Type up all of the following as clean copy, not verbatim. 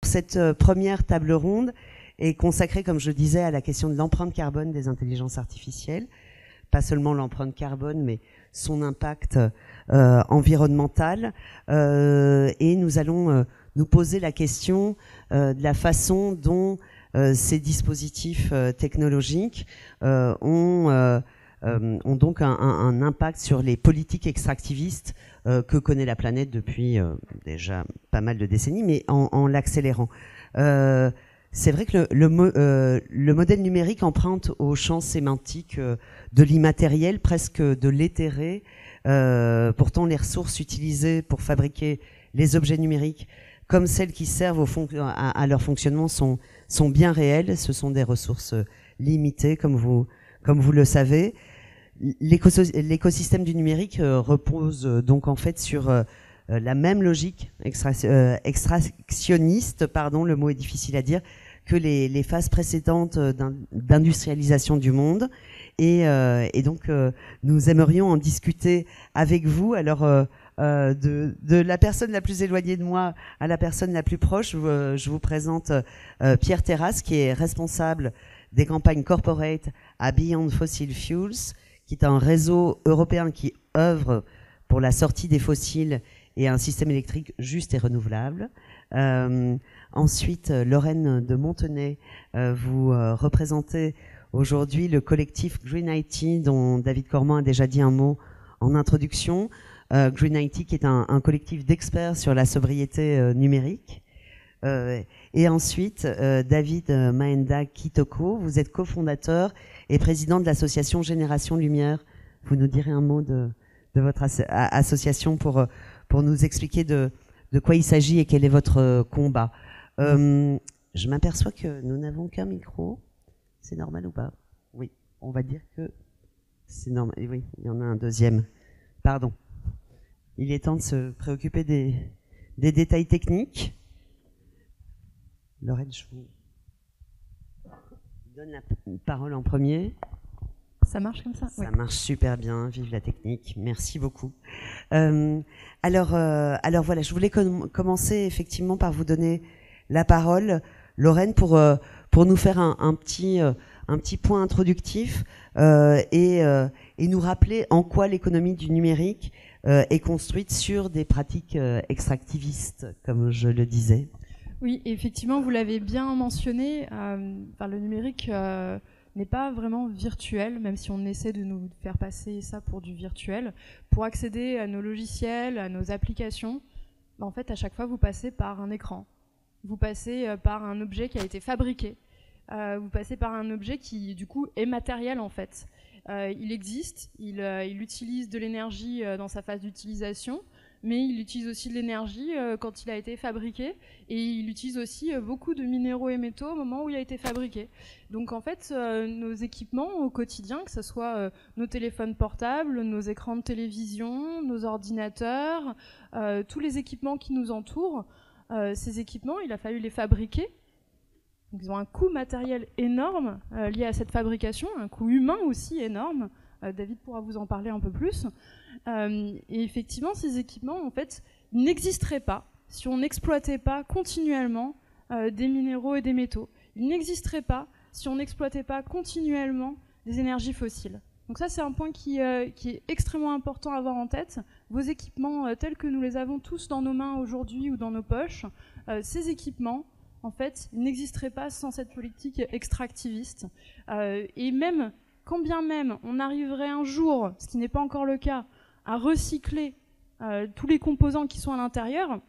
cette première table ronde est consacrée, comme je le disais, à la question de l'empreinte carbone des intelligences artificielles. Pas seulement l'empreinte carbone, mais son impact environnemental. Et nous allons nous poser la question de la façon dont ces dispositifs technologiques ont donc un impact sur les politiques extractivistes que connaît la planète depuis déjà pas mal de décennies, mais en l'accélérant. C'est vrai que le modèle numérique emprunte au champ sémantique de l'immatériel, presque de l'éthéré. Pourtant, les ressources utilisées pour fabriquer les objets numériques, comme celles qui servent à leur fonctionnement, sont bien réelles. Ce sont des ressources limitées, comme vous le savez. L'écosystème du numérique repose donc en fait sur la même logique extractionniste, pardon, le mot est difficile à dire, que les phases précédentes d'industrialisation du monde. Et donc, nous aimerions en discuter avec vous. Alors, de la personne la plus éloignée de moi à la personne la plus proche, je vous présente Pierre Terrasse, qui est responsable des campagnes corporate à Beyond Fossil Fuels, qui est un réseau européen qui œuvre pour la sortie des fossiles et un système électrique juste et renouvelable. Ensuite, Lorraine de Montenay, vous représentez aujourd'hui le collectif Green IT, dont David Cormand a déjà dit un mot en introduction. Green IT, qui est un collectif d'experts sur la sobriété numérique. Et ensuite, David Maenda Kitoko, vous êtes cofondateur et président de l'association Génération Lumière. Vous nous direz un mot de votre association pour nous expliquer de quoi il s'agit et quel est votre combat. Je m'aperçois que nous n'avons qu'un micro. C'est normal ou pas? Oui, on va dire que c'est normal. Oui, il y en a un deuxième. Pardon. Il est temps de se préoccuper des détails techniques. Lorraine, je vous donne la parole en premier. Ça marche comme ça? Ça marche super bien, vive la technique, merci beaucoup. Alors voilà, je voulais commencer effectivement par vous donner la parole, Lorraine, pour nous faire un petit point introductif et nous rappeler en quoi l'économie du numérique est construite sur des pratiques extractivistes, comme je le disais. Oui, effectivement, vous l'avez bien mentionné, le numérique n'est pas vraiment virtuel, même si on essaie de nous faire passer ça pour du virtuel. Pour accéder à nos logiciels, à nos applications, en fait, à chaque fois, vous passez par un écran. Vous passez par un objet qui a été fabriqué. Vous passez par un objet qui, du coup, est matériel, en fait. Il existe, il utilise de l'énergie dans sa phase d'utilisation, mais il utilise aussi de l'énergie quand il a été fabriqué, et il utilise aussi beaucoup de minéraux et métaux au moment où il a été fabriqué. Donc en fait, nos équipements au quotidien, que ce soit nos téléphones portables, nos écrans de télévision, nos ordinateurs, tous les équipements qui nous entourent, ces équipements, il a fallu les fabriquer. Donc, ils ont un coût matériel énorme lié à cette fabrication, un coût humain aussi énorme. David pourra vous en parler un peu plus. Et effectivement, ces équipements, en fait, n'existeraient pas si on n'exploitait pas continuellement des minéraux et des métaux. Ils n'existeraient pas si on n'exploitait pas continuellement des énergies fossiles. Donc ça, c'est un point qui est extrêmement important à avoir en tête. Vos équipements, tels que nous les avons tous dans nos mains aujourd'hui ou dans nos poches, ces équipements, en fait, ils n'existeraient pas sans cette politique extractiviste. Et même, quand bien même on arriverait un jour, ce qui n'est pas encore le cas, à recycler tous les composants qui sont à l'intérieur,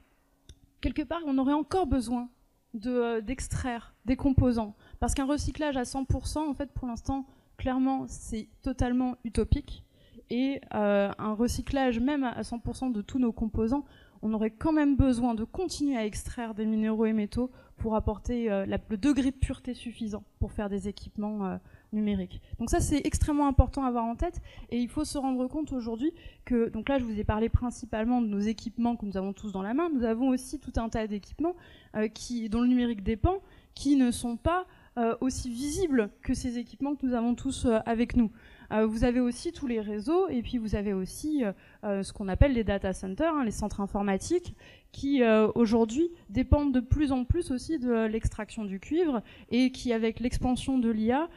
quelque part, on aurait encore besoin d'extraire des composants. Parce qu'un recyclage à 100%, en fait, pour l'instant, clairement, c'est totalement utopique. Et un recyclage même à 100% de tous nos composants, on aurait quand même besoin de continuer à extraire des minéraux et métaux pour apporter le degré de pureté suffisant pour faire des équipements numériques. Donc ça, c'est extrêmement important à avoir en tête, et il faut se rendre compte aujourd'hui que, donc là je vous ai parlé principalement de nos équipements que nous avons tous dans la main, nous avons aussi tout un tas d'équipements dont le numérique dépend, qui ne sont pas aussi visible que ces équipements que nous avons tous avec nous. Vous avez aussi tous les réseaux, et puis vous avez aussi ce qu'on appelle les data centers, les centres informatiques, qui aujourd'hui dépendent de plus en plus aussi de l'extraction du cuivre, et qui, avec l'expansion de l'IA,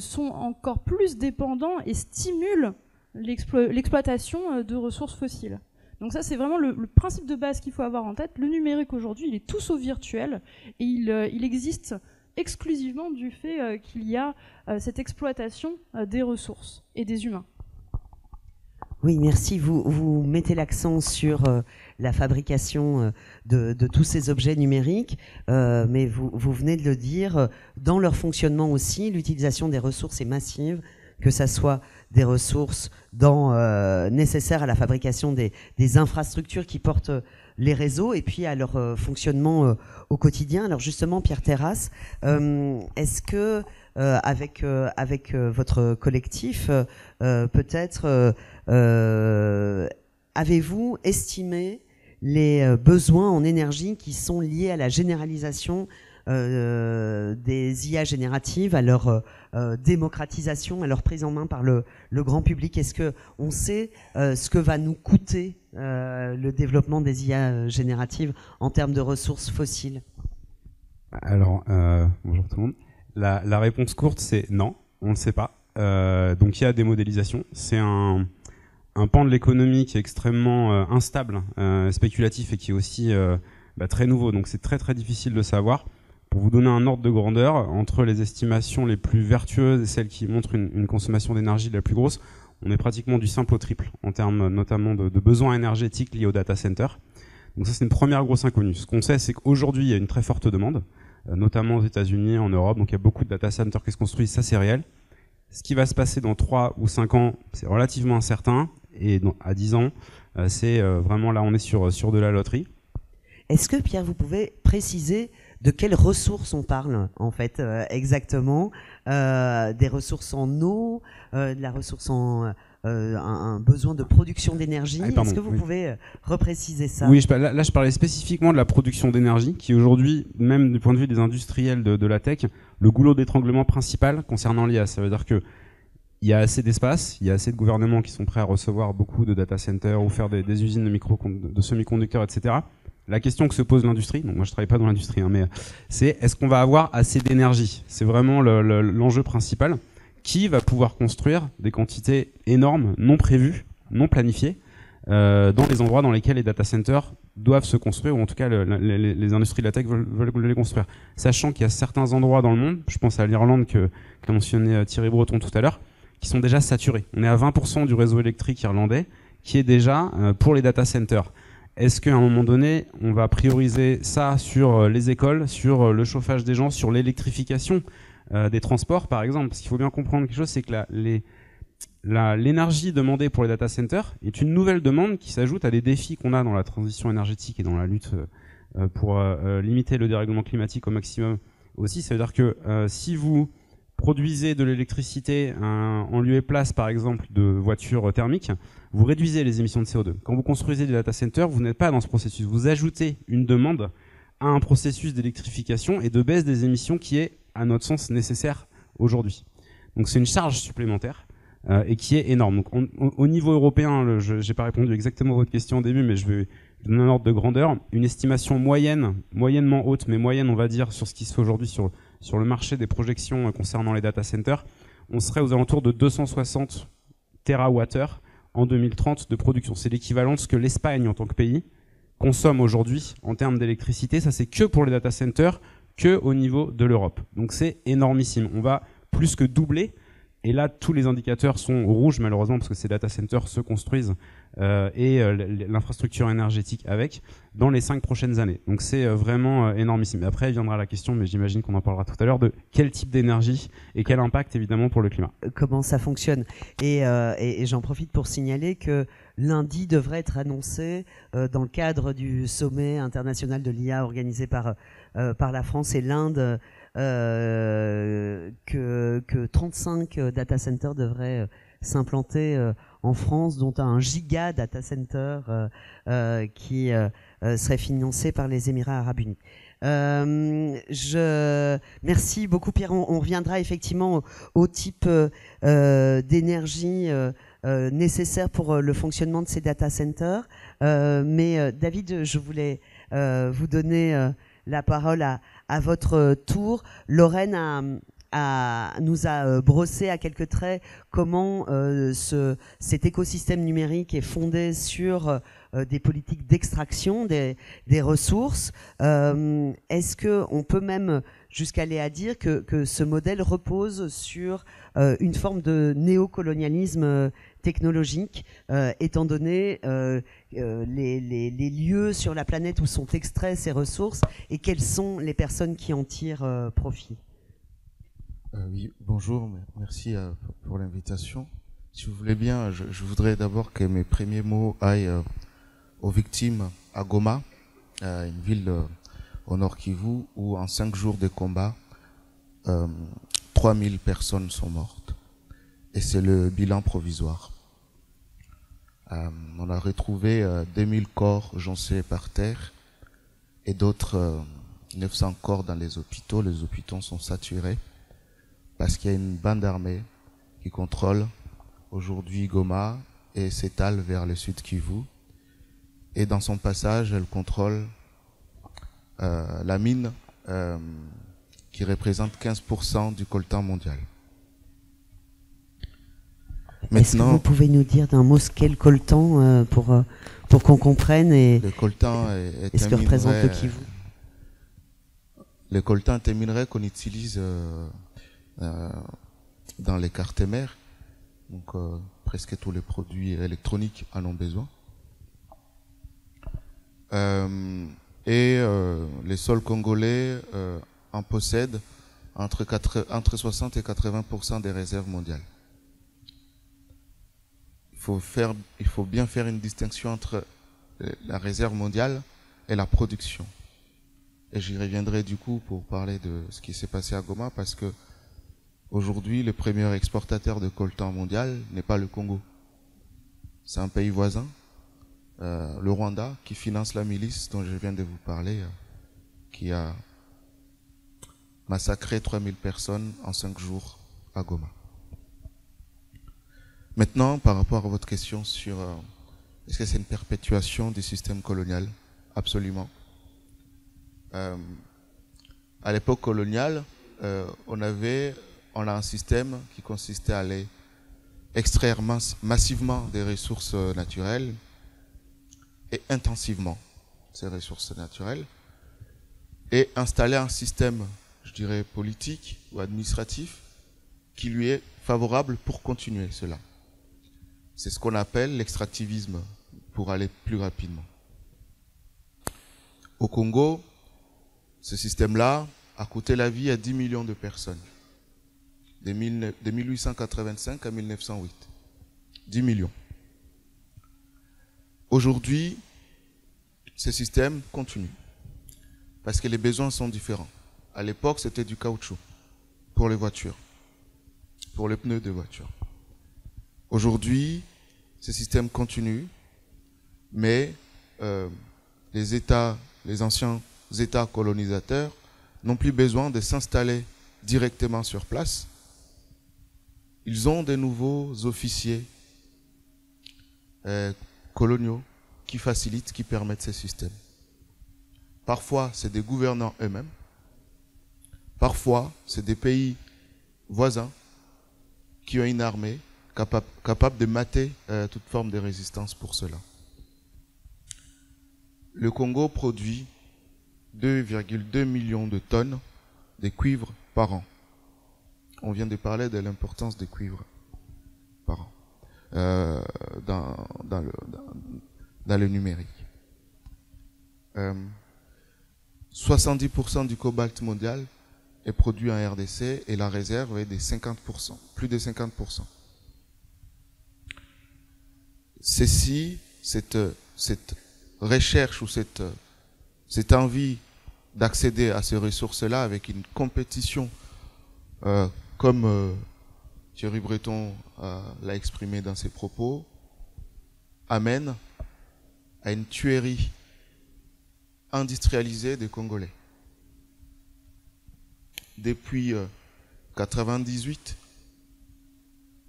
sont encore plus dépendants et stimulent l'exploitation de ressources fossiles. Donc ça, c'est vraiment le principe de base qu'il faut avoir en tête. Le numérique aujourd'hui, il est tout sauf virtuel, et il existe exclusivement du fait qu'il y a cette exploitation des ressources et des humains. Oui, merci. Vous mettez l'accent sur la fabrication de tous ces objets numériques, mais vous venez de le dire, dans leur fonctionnement aussi, l'utilisation des ressources est massive, que ça soit des ressources nécessaires à la fabrication des infrastructures qui portent les réseaux et puis à leur fonctionnement au quotidien. Alors justement, Pierre Terrasse, est-ce que avec votre collectif, peut-être avez-vous estimé les besoins en énergie qui sont liés à la généralisation des IA génératives, à leur démocratisation, à leur prise en main par le grand public? Est-ce qu'on sait ce que va nous coûter le développement des IA génératives en termes de ressources fossiles? Alors, bonjour tout le monde. La réponse courte, c'est non, on ne le sait pas. Donc il y a des modélisations. C'est un pan de l'économie qui est extrêmement instable, spéculatif et qui est aussi très nouveau. Donc c'est très très difficile de savoir. Pour vous donner un ordre de grandeur, entre les estimations les plus vertueuses et celles qui montrent une consommation d'énergie la plus grosse, on est pratiquement du simple au triple, en termes notamment de besoins énergétiques liés au data center. Donc ça, c'est une première grosse inconnue. Ce qu'on sait, c'est qu'aujourd'hui, il y a une très forte demande, notamment aux États-Unis, en Europe. Donc il y a beaucoup de data centers qui se construisent, ça c'est réel. Ce qui va se passer dans 3 ou 5 ans, c'est relativement incertain. Et à 10 ans, c'est vraiment là, on est sur de la loterie. Est-ce que, Pierre, vous pouvez préciser de quelles ressources on parle, en fait, exactement? Des ressources en eau, de la ressource en un besoin de production d'énergie. Est-ce que vous pouvez repréciser ça? Oui, là, je parlais spécifiquement de la production d'énergie, qui aujourd'hui, même du point de vue des industriels de la tech, le goulot d'étranglement principal concernant l'IA. Ça veut dire que il y a assez d'espace, il y a assez de gouvernements qui sont prêts à recevoir beaucoup de data centers ou faire des usines de semi-conducteurs, etc. La question que se pose l'industrie, donc moi je travaille pas dans l'industrie, mais c'est est-ce qu'on va avoir assez d'énergie? C'est vraiment l'enjeu principal. Qui va pouvoir construire des quantités énormes, non prévues, non planifiées, dans les endroits dans lesquels les data centers doivent se construire, ou en tout cas les industries de la tech veulent les construire. Sachant qu'il y a certains endroits dans le monde, je pense à l'Irlande qu'a mentionné Thierry Breton tout à l'heure, qui sont déjà saturés. On est à 20% du réseau électrique irlandais qui est déjà pour les data centers. Est-ce qu'à un moment donné, on va prioriser ça sur les écoles, sur le chauffage des gens, sur l'électrification des transports, par exemple? Parce qu'il faut bien comprendre quelque chose, c'est que l'énergie demandée pour les data centers est une nouvelle demande qui s'ajoute à des défis qu'on a dans la transition énergétique et dans la lutte pour limiter le dérèglement climatique au maximum aussi. Ça veut dire que si vous produisez de l'électricité en lieu et place, par exemple, de voitures thermiques, vous réduisez les émissions de CO2. Quand vous construisez des data centers, vous n'êtes pas dans ce processus. Vous ajoutez une demande à un processus d'électrification et de baisse des émissions qui est, à notre sens, nécessaire aujourd'hui. Donc c'est une charge supplémentaire et qui est énorme. Donc au niveau européen, je n'ai pas répondu exactement à votre question au début, mais je vais donner un ordre de grandeur. Une estimation moyennement haute, mais moyenne, on va dire, sur ce qui se fait aujourd'hui sur le marché des projections concernant les data centers, on serait aux alentours de 260 TWh en 2030 de production. C'est l'équivalent de ce que l'Espagne, en tant que pays, consomme aujourd'hui en termes d'électricité. Ça, c'est que pour les data centers, que au niveau de l'Europe. Donc c'est énormissime. On va plus que doubler. Et là, tous les indicateurs sont rouges, malheureusement, parce que ces data centers se construisent et l'infrastructure énergétique avec dans les 5 prochaines années. Donc c'est vraiment énormissime. Et après, viendra la question, mais j'imagine qu'on en parlera tout à l'heure, de quel type d'énergie et quel impact, évidemment, pour le climat. Comment ça fonctionne. Et j'en profite pour signaler que lundi devrait être annoncé, dans le cadre du sommet international de l'IA organisé par la France et l'Inde, que 35 data centers devraient s'implanter en France, dont un giga data center qui serait financé par les Émirats arabes unis. Merci beaucoup Pierre. On reviendra effectivement au type d'énergie nécessaire pour le fonctionnement de ces data centers. Mais David, je voulais vous donner la parole à votre tour. Lorraine nous a brossé à quelques traits comment cet écosystème numérique est fondé sur des politiques d'extraction des ressources. Est-ce qu'on peut même jusqu'à aller à dire que ce modèle repose sur une forme de néocolonialisme technologique, étant donné les lieux sur la planète où sont extraits ces ressources et quelles sont les personnes qui en tirent profit? Oui, bonjour, merci pour l'invitation. Si vous voulez bien, je voudrais d'abord que mes premiers mots aillent aux victimes à Goma, une ville au nord Kivu, où en 5 jours de combat, 3000 personnes sont mortes. Et c'est le bilan provisoire. On a retrouvé 2000 corps jonchés par terre et d'autres 900 corps dans les hôpitaux. Les hôpitaux sont saturés parce qu'il y a une bande armée qui contrôle aujourd'hui Goma et s'étale vers le sud Kivu. Et dans son passage, elle contrôle la mine qui représente 15% du coltan mondial. Est-ce que vous pouvez nous dire d'un mot ce qu'est le coltan pour qu'on comprenne le coltan est ce que représente le Kivu? Le coltan est un minerai qu'on utilise dans les cartes mères, donc presque tous les produits électroniques en ont besoin. Les sols congolais en possèdent entre 60 et 80% des réserves mondiales. Il faut bien faire une distinction entre la réserve mondiale et la production. Et j'y reviendrai du coup pour parler de ce qui s'est passé à Goma, parce que aujourd'hui, le premier exportateur de coltan mondial n'est pas le Congo. C'est un pays voisin, le Rwanda, qui finance la milice dont je viens de vous parler, qui a massacré 3000 personnes en 5 jours à Goma. Maintenant, par rapport à votre question sur est-ce que c'est une perpétuation du système colonial? Absolument. À l'époque coloniale, on a un système qui consistait à aller extraire massivement des ressources naturelles et intensivement ces ressources naturelles et installer un système, je dirais, politique ou administratif qui lui est favorable pour continuer cela. C'est ce qu'on appelle l'extractivisme, pour aller plus rapidement. Au Congo, ce système-là a coûté la vie à 10 millions de personnes. De 1885 à 1908. 10 millions. Aujourd'hui, ce système continue. Parce que les besoins sont différents. À l'époque, c'était du caoutchouc pour les voitures, pour les pneus de voitures. Aujourd'hui, ce système continue, mais les anciens États colonisateurs n'ont plus besoin de s'installer directement sur place. Ils ont de nouveaux officiers coloniaux qui facilitent, qui permettent ces systèmes. Parfois, c'est des gouvernants eux-mêmes. Parfois, c'est des pays voisins qui ont une armée capable de mater toute forme de résistance pour cela. Le Congo produit 2,2 millions de tonnes de cuivre par an. On vient de parler de l'importance des cuivres par an dans le numérique. 70% du cobalt mondial est produit en RDC et la réserve est de 50%, plus de 50%. Cette recherche ou cette envie d'accéder à ces ressources-là avec une compétition comme Thierry Breton l'a exprimé dans ses propos, amène à une tuerie industrialisée des Congolais. depuis 1998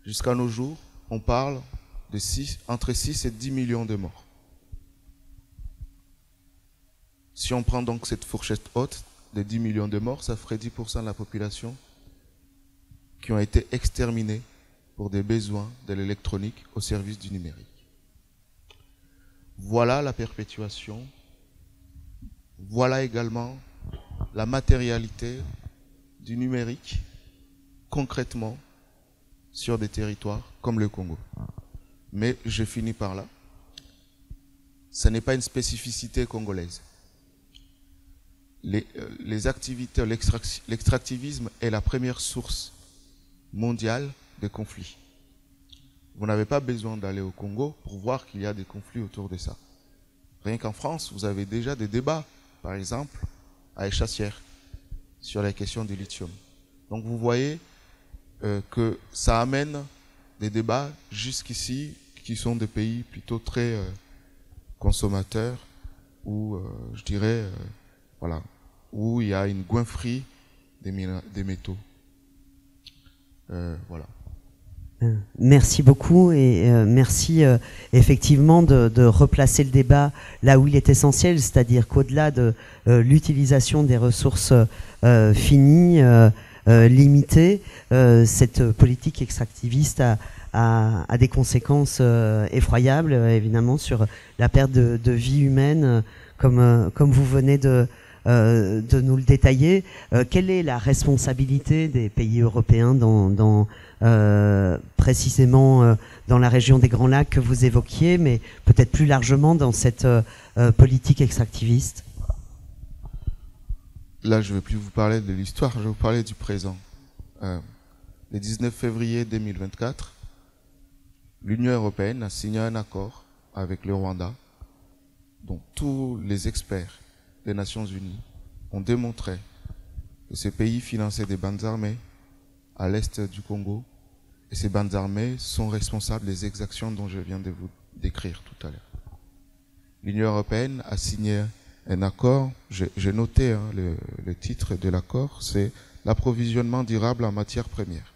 jusqu'à nos jours, on parle de entre 6 et 10 millions de morts. Si on prend donc cette fourchette haute de 10 millions de morts, ça ferait 10% de la population qui ont été exterminés pour des besoins de l'électronique au service du numérique. Voilà la perpétuation. Voilà également la matérialité du numérique concrètement sur des territoires comme le Congo. Mais je finis par là. Ce n'est pas une spécificité congolaise. Les activités, l'extractivisme est la première source mondiale de conflits. Vous n'avez pas besoin d'aller au Congo pour voir qu'il y a des conflits autour de ça. Rien qu'en France, vous avez déjà des débats, par exemple, à Échassières, sur la question du lithium. Donc vous voyez que ça amène des débats jusqu'ici, qui sont des pays plutôt très consommateurs, où je dirais, voilà, où il y a une goinfrerie des métaux. Voilà. Merci beaucoup et merci effectivement de replacer le débat là où il est essentiel, c'est-à-dire qu'au-delà de l'utilisation des ressources finies, limitées, cette politique extractiviste a des conséquences effroyables, évidemment, sur la perte de vie humaine, comme vous venez de nous le détailler. Quelle est la responsabilité des pays européens précisément dans la région des Grands Lacs que vous évoquiez, mais peut-être plus largement dans cette politique extractiviste? Là, je ne vais plus vous parler de l'histoire, je vais vous parler du présent. Le 19 février 2024, l'Union européenne a signé un accord avec le Rwanda, dont tous les experts des Nations Unies ont démontré que ce pays finançait des bandes armées à l'est du Congo, et ces bandes armées sont responsables des exactions dont je viens de vous décrire tout à l'heure. L'Union européenne a signé un accord, j'ai noté le titre de l'accord, c'est l'approvisionnement durable en matières premières.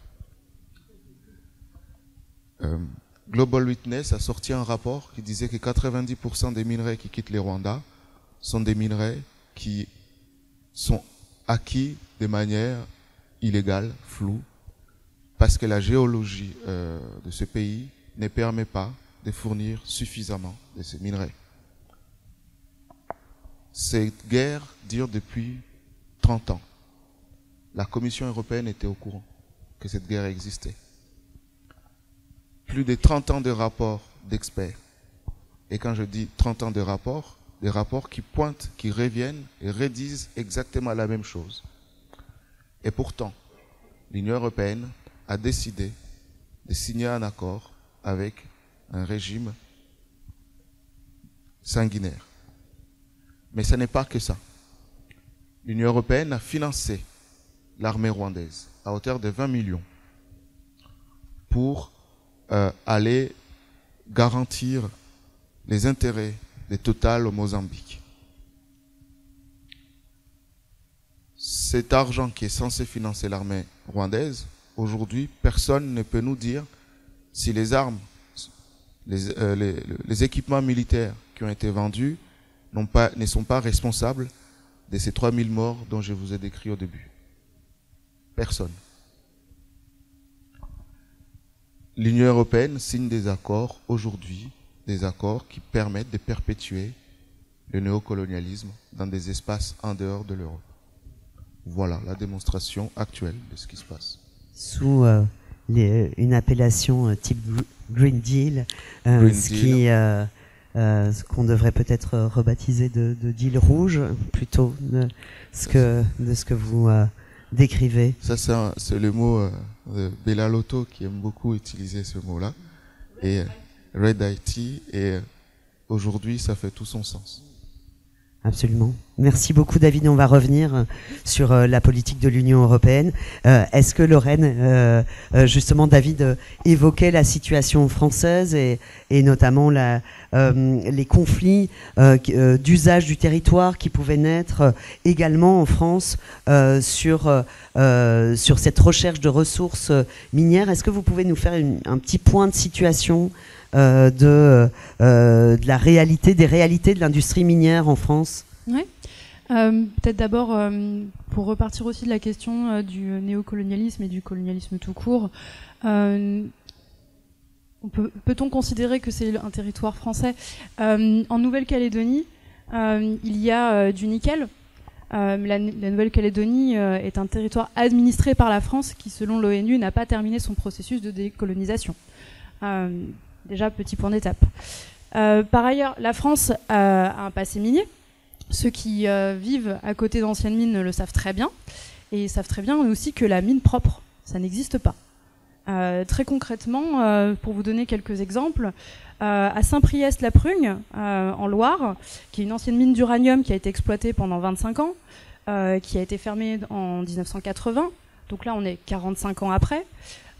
Global Witness a sorti un rapport qui disait que 90% des minerais qui quittent les Rwandais sont des minerais qui sont acquis de manière illégale, floue, parce que la géologie de ce pays ne permet pas de fournir suffisamment de ces minerais. Cette guerre dure depuis 30 ans. La Commission européenne était au courant que cette guerre existait. Plus de 30 ans de rapports d'experts. Et quand je dis 30 ans de rapports, des rapports qui pointent, qui reviennent et redisent exactement la même chose. Et pourtant, l'Union européenne a décidé de signer un accord avec un régime sanguinaire. Mais ce n'est pas que ça. L'Union européenne a financé l'armée rwandaise à hauteur de 20 millions pour aller garantir les intérêts de Total au Mozambique. Cet argent qui est censé financer l'armée rwandaise, aujourd'hui, personne ne peut nous dire si les armes, les équipements militaires qui ont été vendus ne sont pas responsables de ces 3000 morts dont je vous ai décrit au début. Personne. L'Union européenne signe des accords aujourd'hui, des accords qui permettent de perpétuer le néocolonialisme dans des espaces en dehors de l'Europe. Voilà la démonstration actuelle de ce qui se passe. Sous une appellation type Green Deal, ce qu'on devrait peut-être rebaptiser de deal rouge, plutôt de ce que vous décrivez. Ça, c'est le mot de Bella Lotto qui aime beaucoup utiliser ce mot-là. Et Red IT, et aujourd'hui, ça fait tout son sens. Absolument. Merci beaucoup David. On va revenir sur la politique de l'Union européenne. Est-ce que Lorraine, justement David évoquait la situation française et notamment les conflits d'usage du territoire qui pouvaient naître également en France sur cette recherche de ressources minières. Est-ce que vous pouvez nous faire un petit point de situation de la réalité, des réalités de l'industrie minière en France? Oui. Peut-être d'abord, pour repartir aussi de la question du néocolonialisme et du colonialisme tout court, peut-on considérer que c'est un territoire français? En Nouvelle-Calédonie, il y a du nickel. La Nouvelle-Calédonie est un territoire administré par la France qui, selon l'ONU, n'a pas terminé son processus de décolonisation. Déjà, petit point d'étape. Par ailleurs, la France a un passé minier. Ceux qui vivent à côté d'anciennes mines le savent très bien. Et ils savent très bien aussi que la mine propre, ça n'existe pas. Très concrètement, pour vous donner quelques exemples, à Saint-Priest-la-Prugne, en Loire, qui est une ancienne mine d'uranium qui a été exploitée pendant 25 ans, qui a été fermée en 1980, donc là on est 45 ans après,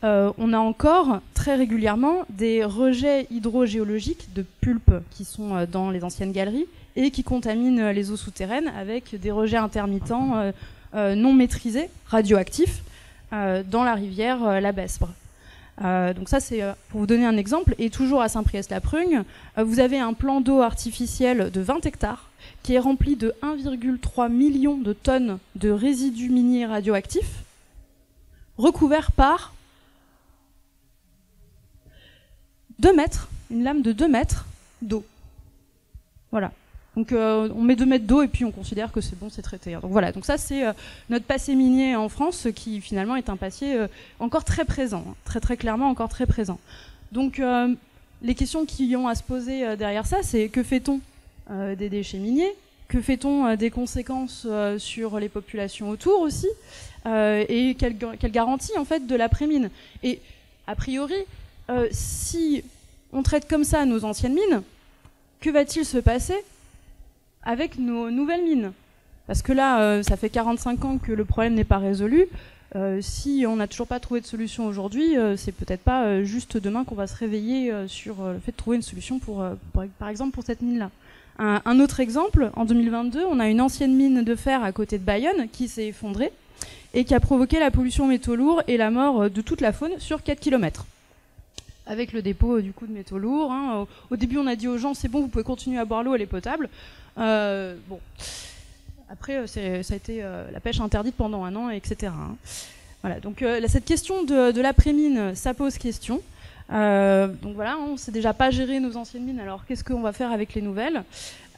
on a encore très régulièrement des rejets hydrogéologiques de pulpe qui sont dans les anciennes galeries et qui contaminent les eaux souterraines avec des rejets intermittents non maîtrisés, radioactifs, dans la rivière la Besbre. Donc ça c'est pour vous donner un exemple. Et toujours à Saint-Priest-la-Prugne, vous avez un plan d'eau artificiel de 20 hectares qui est rempli de 1,3 million de tonnes de résidus miniers radioactifs recouverts par 2 mètres, une lame de 2 mètres d'eau. Voilà. Donc on met 2 mètres d'eau et puis on considère que c'est bon, c'est traité. Donc voilà, donc ça c'est notre passé minier en France qui finalement est un passé encore très présent, hein, très très clairement encore très présent. Donc les questions qui ont à se poser derrière ça, c'est que fait-on des déchets miniers? Que fait-on des conséquences sur les populations autour aussi? Et quelle garantie en fait de l'après-mine? Et a priori, si on traite comme ça nos anciennes mines, que va-t-il se passer avec nos nouvelles mines? Parce que là, ça fait 45 ans que le problème n'est pas résolu. Si on n'a toujours pas trouvé de solution aujourd'hui, c'est peut-être pas juste demain qu'on va se réveiller sur le fait de trouver une solution par exemple pour cette mine-là. Un autre exemple, en 2022, on a une ancienne mine de fer à côté de Bayonne qui s'est effondrée et qui a provoqué la pollution aux métaux lourds et la mort de toute la faune sur 4 km. Avec le dépôt du coup de métaux lourds. Hein. Au début, on a dit aux gens, c'est bon, vous pouvez continuer à boire l'eau, elle est potable. Bon. Après, ça a été la pêche interdite pendant 1 an, etc. Hein. Voilà. Donc cette question de l'après-mine, ça pose question. Donc voilà, on ne sait déjà pas gérer nos anciennes mines, alors qu'est-ce qu'on va faire avec les nouvelles?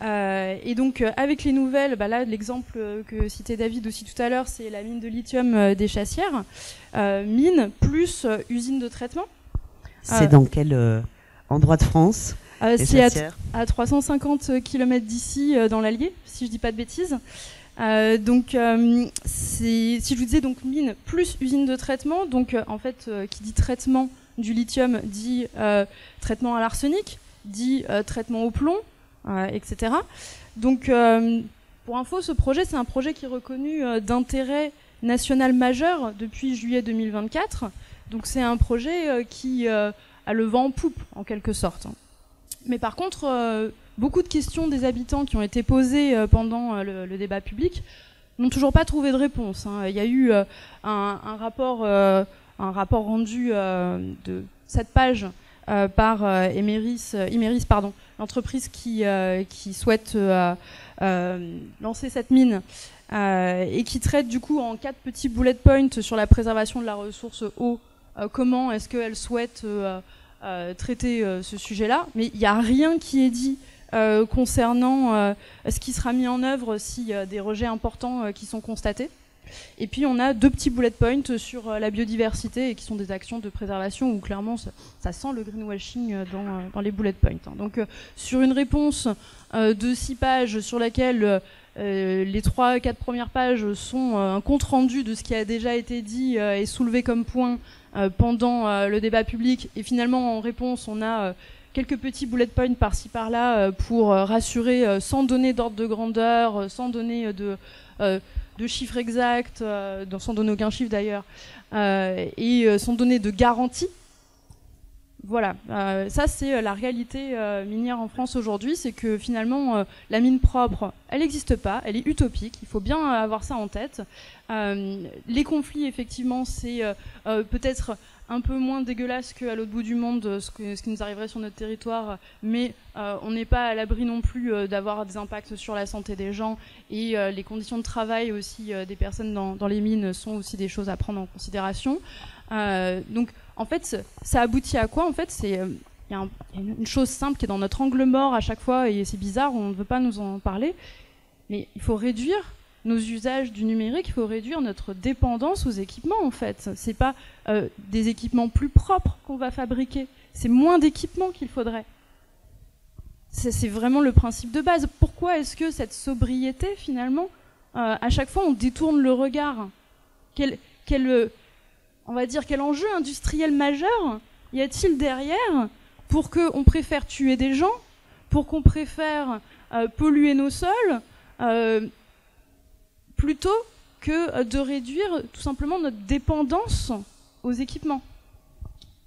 Et donc avec les nouvelles, là l'exemple que citait David aussi tout à l'heure, c'est la mine de lithium des Chassières. Mine plus usine de traitement. C'est dans quel endroit de France? C'est à 350 km d'ici, dans l'Allier, si je dis pas de bêtises. Donc, si je vous disais donc mine plus usine de traitement, donc en fait, qui dit traitement du lithium dit traitement à l'arsenic, dit traitement au plomb, etc. Donc, pour info, ce projet, c'est un projet qui est reconnu d'intérêt national majeur depuis juillet 2024. Donc, c'est un projet qui a le vent en poupe, en quelque sorte. Mais par contre, beaucoup de questions des habitants qui ont été posées pendant le débat public n'ont toujours pas trouvé de réponse. Hein. Il y a eu un rapport rendu de 7 pages par Imerys, l'entreprise qui souhaite lancer cette mine et qui traite du coup en 4 petits bullet points sur la préservation de la ressource eau. Comment est-ce qu'elle souhaite traiter ce sujet-là, mais il n'y a rien qui est dit concernant ce qui sera mis en œuvre s'il y a des rejets importants qui sont constatés. Et puis on a 2 petits bullet points sur la biodiversité et qui sont des actions de préservation où clairement ça sent le greenwashing dans les bullet points. Donc sur une réponse de 6 pages sur laquelle les 3-4 premières pages sont un compte-rendu de ce qui a déjà été dit et soulevé comme point pendant le débat public, et finalement en réponse on a quelques petits bullet points par-ci par-là pour rassurer, sans donner d'ordre de grandeur, sans donner de chiffres exacts, sans donner aucun chiffre d'ailleurs, et sans donner de garantie. Voilà, ça c'est la réalité minière en France aujourd'hui, c'est que finalement la mine propre, elle n'existe pas, elle est utopique, il faut bien avoir ça en tête. Les conflits, effectivement, c'est peut-être un peu moins dégueulasse qu'à l'autre bout du monde, ce qui nous arriverait sur notre territoire, mais on n'est pas à l'abri non plus d'avoir des impacts sur la santé des gens, et les conditions de travail aussi des personnes dans les mines sont aussi des choses à prendre en considération. Donc en fait, ça aboutit à quoi? En fait, il y a une chose simple qui est dans notre angle mort à chaque fois, et c'est bizarre, on ne veut pas nous en parler, mais il faut réduire nos usages du numérique, il faut réduire notre dépendance aux équipements, en fait. C'est pas des équipements plus propres qu'on va fabriquer, c'est moins d'équipements qu'il faudrait. C'est vraiment le principe de base. Pourquoi est-ce que cette sobriété, finalement, à chaque fois, on détourne le regard? On va dire, quel enjeu industriel majeur y a-t-il derrière pour qu'on préfère tuer des gens, pour qu'on préfère polluer nos sols, plutôt que de réduire tout simplement notre dépendance aux équipements.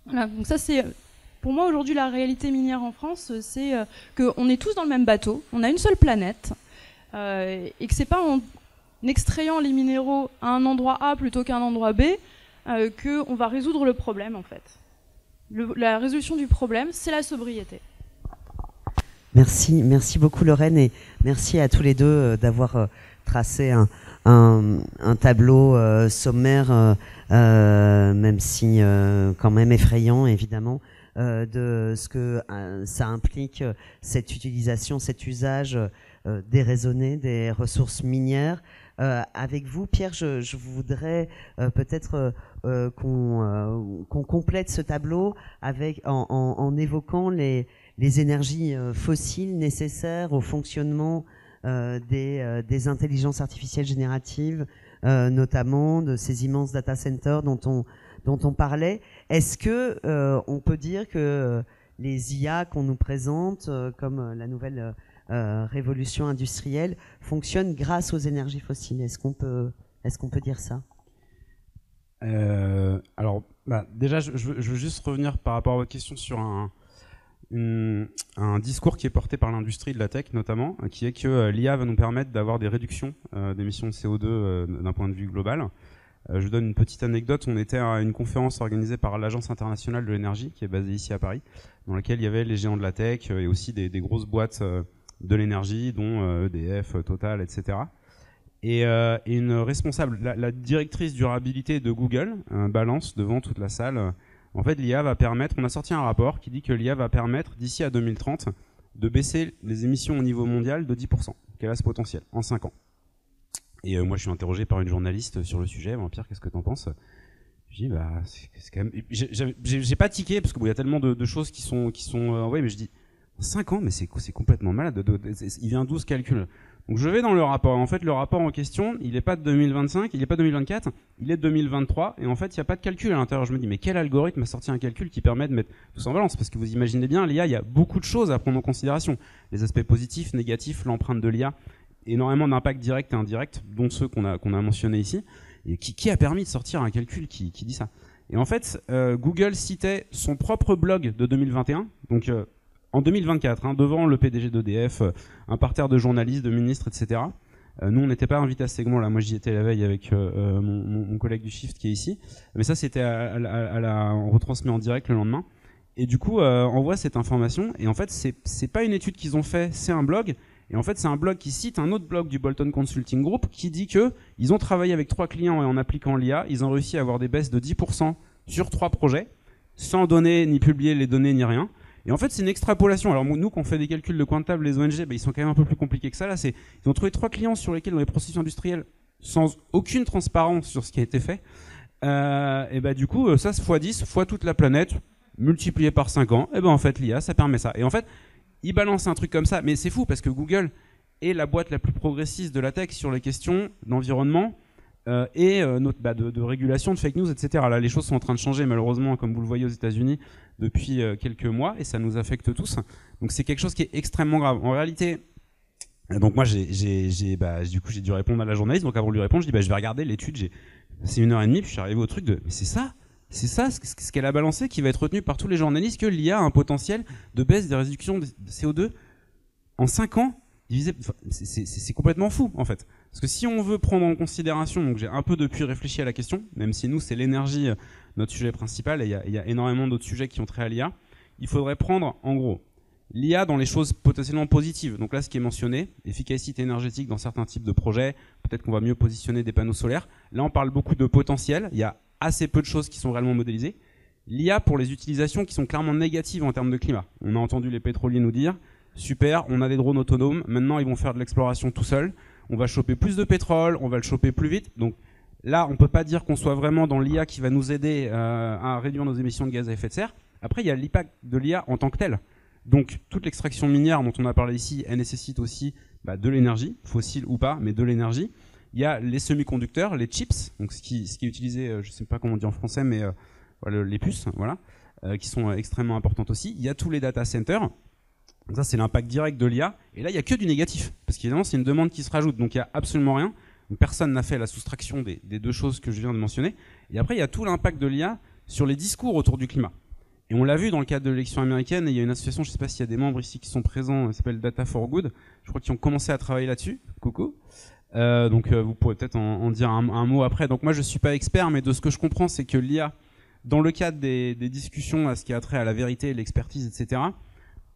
Voilà, donc ça c'est pour moi aujourd'hui la réalité minière en France, c'est qu'on est tous dans le même bateau, on a une seule planète, et que c'est pas en extrayant les minéraux à un endroit A plutôt qu'à un endroit B qu'on va résoudre le problème en fait. La résolution du problème, c'est la sobriété. Merci beaucoup Lorraine, et merci à tous les deux d'avoir tracé un tableau sommaire, même si quand même effrayant évidemment, de ce que ça implique, cette utilisation, cet usage déraisonné des ressources minières. Avec vous, Pierre, je voudrais peut-être qu'on complète ce tableau en évoquant les énergies fossiles nécessaires au fonctionnement des intelligences artificielles génératives, notamment de ces immenses data centers dont on parlait. Est-ce que on peut dire que les IA qu'on nous présente comme la nouvelle révolution industrielle fonctionnent grâce aux énergies fossiles? Est-ce qu'on peut dire ça? Alors, déjà, je veux juste revenir par rapport à votre question sur un discours qui est porté par l'industrie de la tech notamment, qui est que l'IA va nous permettre d'avoir des réductions d'émissions de CO2 d'un point de vue global. Je vous donne une petite anecdote. On était à une conférence organisée par l'Agence internationale de l'énergie, qui est basée ici à Paris, dans laquelle il y avait les géants de la tech et aussi des grosses boîtes de l'énergie, dont EDF, Total, etc. Et une responsable, la directrice durabilité de Google, balance devant toute la salle. En fait, l'IA va permettre, on a sorti un rapport qui dit que l'IA va permettre, d'ici à 2030, de baisser les émissions au niveau mondial de 10%, qu'elle a ce potentiel, en 5 ans. Et moi, je suis interrogé par une journaliste sur le sujet. Pierre, qu'est-ce que t'en penses? Je dis, c'est quand même... J'ai pas tiqué, parce qu'il y a tellement de choses qui sont ouais, mais je dis, 5 ans, mais c'est complètement malade. Il vient d'où ce calcul? Donc je vais dans le rapport. En fait, le rapport en question, il n'est pas de 2025, il n'est pas de 2024, il est de 2023. Et en fait, il n'y a pas de calcul à l'intérieur. Je me dis, mais quel algorithme a sorti un calcul qui permet de mettre tout ça en balance? Parce que vous imaginez bien, l'IA, il y a beaucoup de choses à prendre en considération. Les aspects positifs, négatifs, l'empreinte de l'IA, énormément d'impacts directs et indirects, dont ceux qu'on a mentionnés ici. Et qui a permis de sortir un calcul qui dit ça? Et en fait, Google citait son propre blog de 2021, donc en 2024, devant le PDG d'EDF, un parterre de journalistes, de ministres, etc. Nous, on n'était pas invités à ce segment-là. Moi, j'y étais la veille avec mon collègue du Shift qui est ici. Mais ça, c'était on retransmet en direct le lendemain. Et du coup, on voit cette information. Et en fait, c'est pas une étude qu'ils ont fait, c'est un blog. Et en fait, c'est un blog qui cite un autre blog du Bolton Consulting Group qui dit que ils ont travaillé avec 3 clients et en appliquant l'IA, ils ont réussi à avoir des baisses de 10% sur 3 projets, sans donner ni publier les données ni rien. Et en fait, c'est une extrapolation. Alors nous, quand on fait des calculs de comptable, les ONG, ils sont quand même un peu plus compliqués que ça. Là, ils ont trouvé 3 clients sur lesquels, dans les processus industriels, sans aucune transparence sur ce qui a été fait. Et du coup, ça, fois 10, fois toute la planète, multiplié par 5 ans, en fait, l'IA, ça permet ça. Et en fait, ils balancent un truc comme ça. Mais c'est fou parce que Google est la boîte la plus progressiste de la tech sur les questions d'environnement, de régulation de fake news, etc. Là, les choses sont en train de changer, malheureusement, comme vous le voyez aux États-Unis depuis quelques mois, et ça nous affecte tous. Donc c'est quelque chose qui est extrêmement grave. En réalité, donc moi, du coup, j'ai dû répondre à la journaliste. Donc avant de lui répondre, je dis, je vais regarder l'étude. C'est 1h30, puis je suis arrivé au truc de, mais c'est ça ce qu'elle a balancé qui va être retenu par tous les journalistes, que l'IA a un potentiel de baisse des réductions de CO2 en 5 ans. C'est complètement fou, en fait. Parce que si on veut prendre en considération, donc j'ai un peu depuis réfléchi à la question, même si nous, c'est l'énergie, notre sujet principal, et il y a énormément d'autres sujets qui ont trait à l'IA, il faudrait prendre, en gros, l'IA dans les choses potentiellement positives. Donc là, ce qui est mentionné, efficacité énergétique dans certains types de projets, peut-être qu'on va mieux positionner des panneaux solaires. Là, on parle beaucoup de potentiel, il y a assez peu de choses qui sont réellement modélisées. L'IA pour les utilisations qui sont clairement négatives en termes de climat. On a entendu les pétroliers nous dire, super, on a des drones autonomes, maintenant ils vont faire de l'exploration tout seuls, on va choper plus de pétrole, on va le choper plus vite. Donc là, on peut pas dire qu'on soit vraiment dans l'IA qui va nous aider à réduire nos émissions de gaz à effet de serre. Après, il y a l'impact de l'IA en tant que tel. Donc toute l'extraction minière dont on a parlé ici, elle nécessite aussi de l'énergie, fossile ou pas, mais de l'énergie. Il y a les semi-conducteurs, les chips, donc ce qui est utilisé, je sais pas comment on dit en français, mais les puces, voilà, qui sont extrêmement importantes aussi. Il y a tous les data centers. Donc ça, c'est l'impact direct de l'IA. Et là, il n'y a que du négatif. Parce qu'évidemment, c'est une demande qui se rajoute. Donc il n'y a absolument rien. Donc, personne n'a fait la soustraction des deux choses que je viens de mentionner. Et après, il y a tout l'impact de l'IA sur les discours autour du climat. Et on l'a vu dans le cadre de l'élection américaine. Et il y a une association, je ne sais pas s'il y a des membres ici qui sont présents, elle s'appelle Data for Good. Je crois qu'ils ont commencé à travailler là-dessus. Coucou. Donc vous pourrez peut-être en dire un mot après. Donc moi, je ne suis pas expert, mais de ce que je comprends, c'est que l'IA, dans le cadre des discussions à ce qui a trait à la vérité, l'expertise, etc.,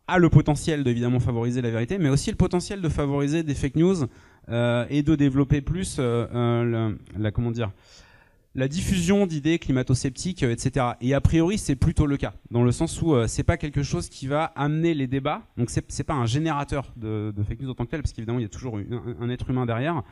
a le potentiel d'évidemment favoriser la vérité, mais aussi le potentiel de favoriser des fake news et de développer plus la diffusion d'idées climato-sceptiques, etc. Et a priori, c'est plutôt le cas, dans le sens où c'est pas quelque chose qui va amener les débats. Donc c'est pas un générateur de fake news en tant que tel, parce qu'évidemment il y a toujours un être humain derrière.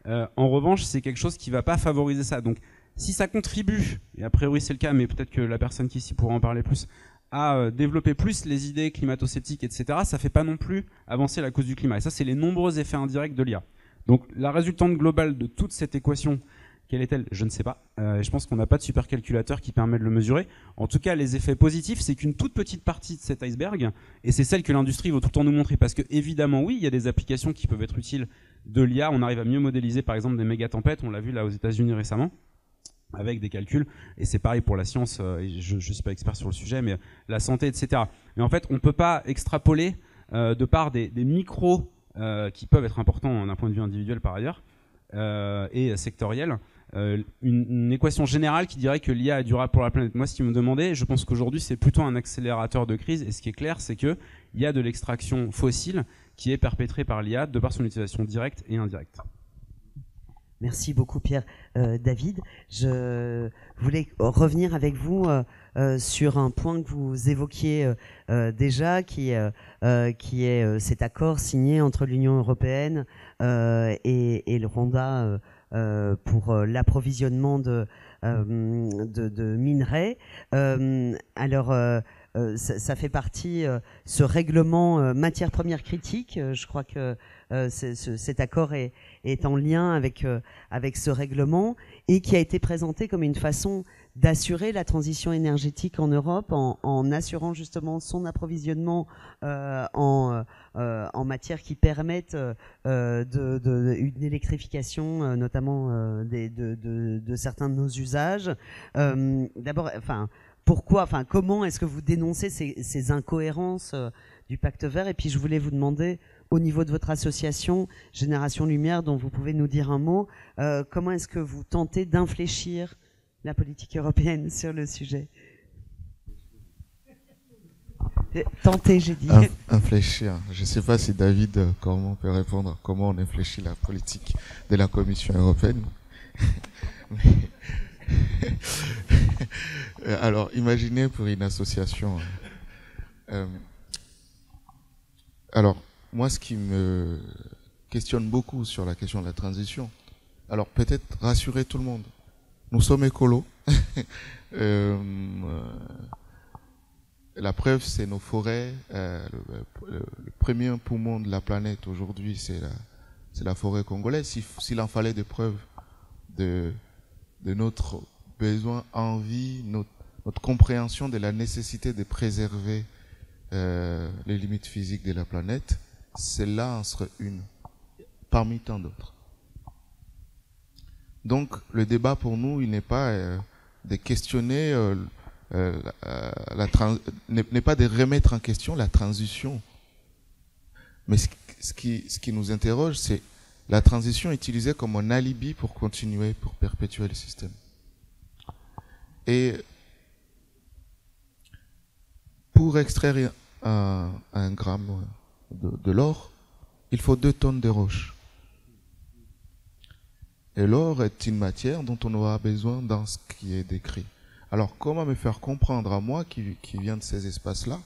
En revanche, c'est quelque chose qui va pas favoriser ça. Donc si ça contribue, et a priori c'est le cas, mais peut-être que la personne qui ici pourra en parler plus, à développer plus les idées climato-sceptiques, etc., ça fait pas non plus avancer la cause du climat. Et ça, c'est les nombreux effets indirects de l'IA. Donc la résultante globale de toute cette équation, quelle est-elle? Je ne sais pas. Je pense qu'on n'a pas de supercalculateur qui permet de le mesurer. En tout cas, les effets positifs, c'est qu'une toute petite partie de cet iceberg, et c'est celle que l'industrie veut tout le temps nous montrer, parce que évidemment, oui, il y a des applications qui peuvent être utiles de l'IA. On arrive à mieux modéliser, par exemple, des méga tempêtes. On l'a vu là aux États-Unis récemment, avec des calculs, et c'est pareil pour la science, je ne suis pas expert sur le sujet, mais la santé, etc. Mais en fait, on ne peut pas extrapoler de par des micros qui peuvent être importants d'un point de vue individuel par ailleurs, et sectoriel, une équation générale qui dirait que l'IA est durable pour la planète. Moi, ce qui me demandait, je pense qu'aujourd'hui, c'est plutôt un accélérateur de crise, et ce qui est clair, c'est qu'il y a de l'extraction fossile qui est perpétrée par l'IA de par son utilisation directe et indirecte. Merci beaucoup Pierre. David, je voulais revenir avec vous sur un point que vous évoquiez déjà, qui est cet accord signé entre l'Union européenne et le Rwanda pour l'approvisionnement de minerais. Ça fait partie, ce règlement matières premières critiques, je crois que cet accord est en lien avec ce règlement, et qui a été présenté comme une façon d'assurer la transition énergétique en Europe en assurant justement son approvisionnement en matières qui permettent une électrification notamment de certains de nos usages. D'abord, comment est-ce que vous dénoncez ces incohérences du Pacte Vert? Et puis je voulais vous demander, au niveau de votre association Génération Lumière, dont vous pouvez nous dire un mot, comment est-ce que vous tentez d'infléchir la politique européenne sur le sujet? Tenter, j'ai dit. Infléchir. Je ne sais pas si David, comment peut répondre, comment on infléchit la politique de la Commission européenne. Alors, imaginez pour une association. Alors, moi, ce qui me questionne beaucoup sur la question de la transition, alors peut-être rassurer tout le monde. Nous sommes écolos. La preuve, c'est nos forêts. Le premier poumon de la planète aujourd'hui, c'est la forêt congolaise. S'il en fallait des preuves de notre besoin, envie, notre compréhension de la nécessité de préserver les limites physiques de la planète, celle-là en serait une, parmi tant d'autres. Donc le débat pour nous, il n'est pas de questionner, n'est pas de remettre en question la transition. Mais ce qui nous interroge, c'est la transition utilisée comme un alibi pour continuer, pour perpétuer le système. Et pour extraire un gramme de l'or, il faut 2 tonnes de roche. Et l'or est une matière dont on aura besoin dans ce qui est décrit. Alors, comment me faire comprendre à moi qui viens de ces espaces-là?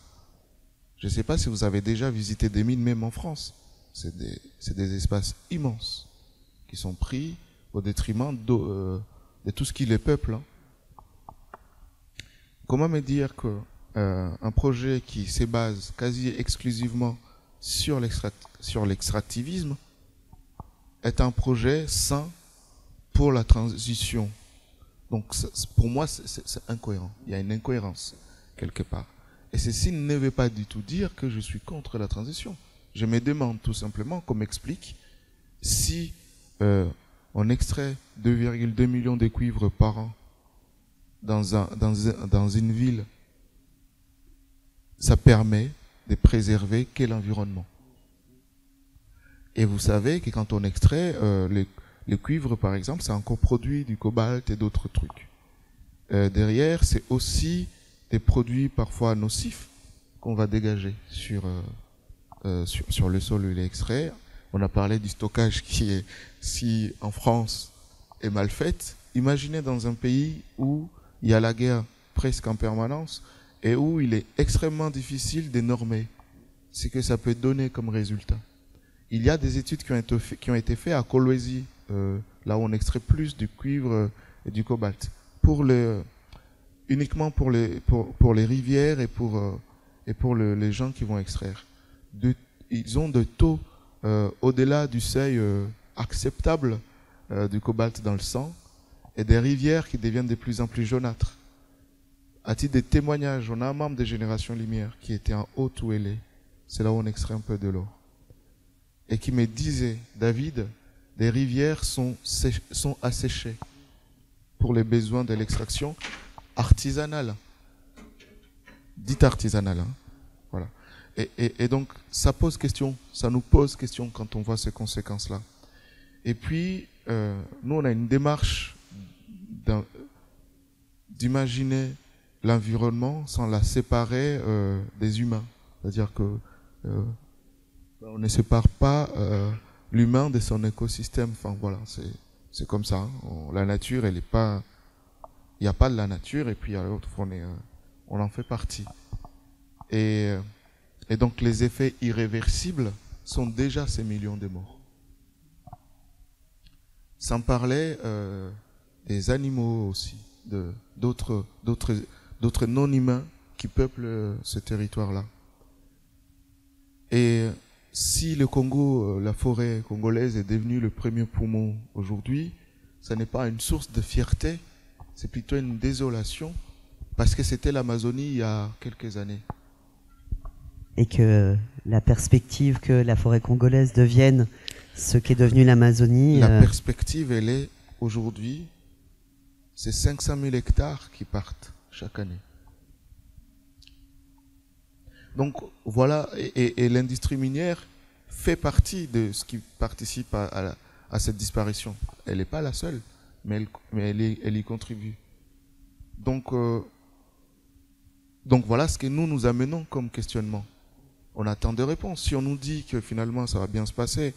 Je ne sais pas si vous avez déjà visité des mines, même en France. C'est des espaces immenses qui sont pris au détriment de tout ce qui les peuple. Hein. Comment me dire que un projet qui se base quasi exclusivement sur l'extractivisme est un projet sain pour la transition? Donc pour moi c'est incohérent, il y a une incohérence quelque part. Et ceci ne veut pas du tout dire que je suis contre la transition. Je me demande tout simplement qu'on m'explique si on extrait 2,2 millions de cuivre par an dans une ville, ça permet de préserver quel environnement? Et vous savez que quand on extrait le cuivre, par exemple, c'est encore produit du cobalt et d'autres trucs. Derrière, c'est aussi des produits parfois nocifs qu'on va dégager sur le sol où il est extrait. On a parlé du stockage qui est, si en France, est mal fait. Imaginez dans un pays où il y a la guerre presque en permanence et où il est extrêmement difficile de normer ce que ça peut donner comme résultat. Il y a des études qui ont été faites à Kolwezi, là où on extrait plus du cuivre et du cobalt, uniquement pour les rivières et pour les gens qui vont extraire. Ils ont des taux au-delà du seuil acceptable du cobalt dans le sang et des rivières qui deviennent de plus en plus jaunâtres. À titre de témoignage, on a un membre de Génération Lumière qui était en Haute-Ouélé, c'est là où on extrait un peu de l'or, et qui me disait, David, des rivières sont asséchées pour les besoins de l'extraction artisanale, dite artisanale. Hein. Voilà. Et donc, ça nous pose question quand on voit ces conséquences-là. Et puis, nous, on a une démarche d'imaginer l'environnement sans la séparer des humains. C'est-à-dire que on ne sépare pas l'humain de son écosystème. Enfin, voilà, c'est comme ça. Hein. La nature, elle est pas... Il n'y a pas de la nature, et puis à l'autre, on en fait partie. Et donc, les effets irréversibles sont déjà ces millions de morts. Sans parler des animaux aussi, d'autres non-humains qui peuplent ce territoire-là. Et si le Congo, la forêt congolaise est devenue le premier poumon aujourd'hui, ça n'est pas une source de fierté, c'est plutôt une désolation, parce que c'était l'Amazonie il y a quelques années. Et que la perspective que la forêt congolaise devienne ce qu'est devenu l'Amazonie... La perspective, elle est aujourd'hui, c'est 500 000 hectares qui partent chaque année. Donc voilà, et l'industrie minière fait partie de ce qui participe à cette disparition. Elle n'est pas la seule, mais elle y contribue. Donc voilà ce que nous amenons comme questionnement. On attend des réponses. Si on nous dit que finalement ça va bien se passer,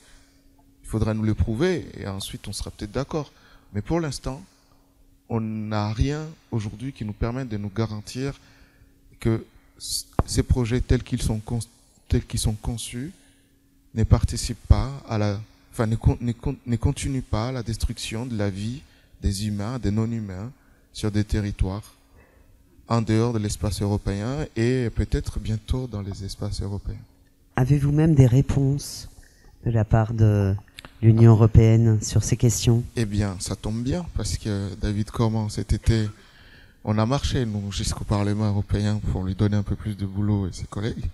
il faudra nous le prouver et ensuite on sera peut-être d'accord. Mais pour l'instant, on n'a rien aujourd'hui qui nous permette de nous garantir que ces projets tels qu'ils sont conçus ne participent pas ne continuent pas à la destruction de la vie des humains, des non-humains sur des territoires en dehors de l'espace européen et peut-être bientôt dans les espaces européens. Avez-vous même des réponses de la part de l'Union européenne sur ces questions? Eh bien, ça tombe bien, parce que David Corman, cet été, on a marché, nous, jusqu'au Parlement européen pour lui donner un peu plus de boulot et ses collègues.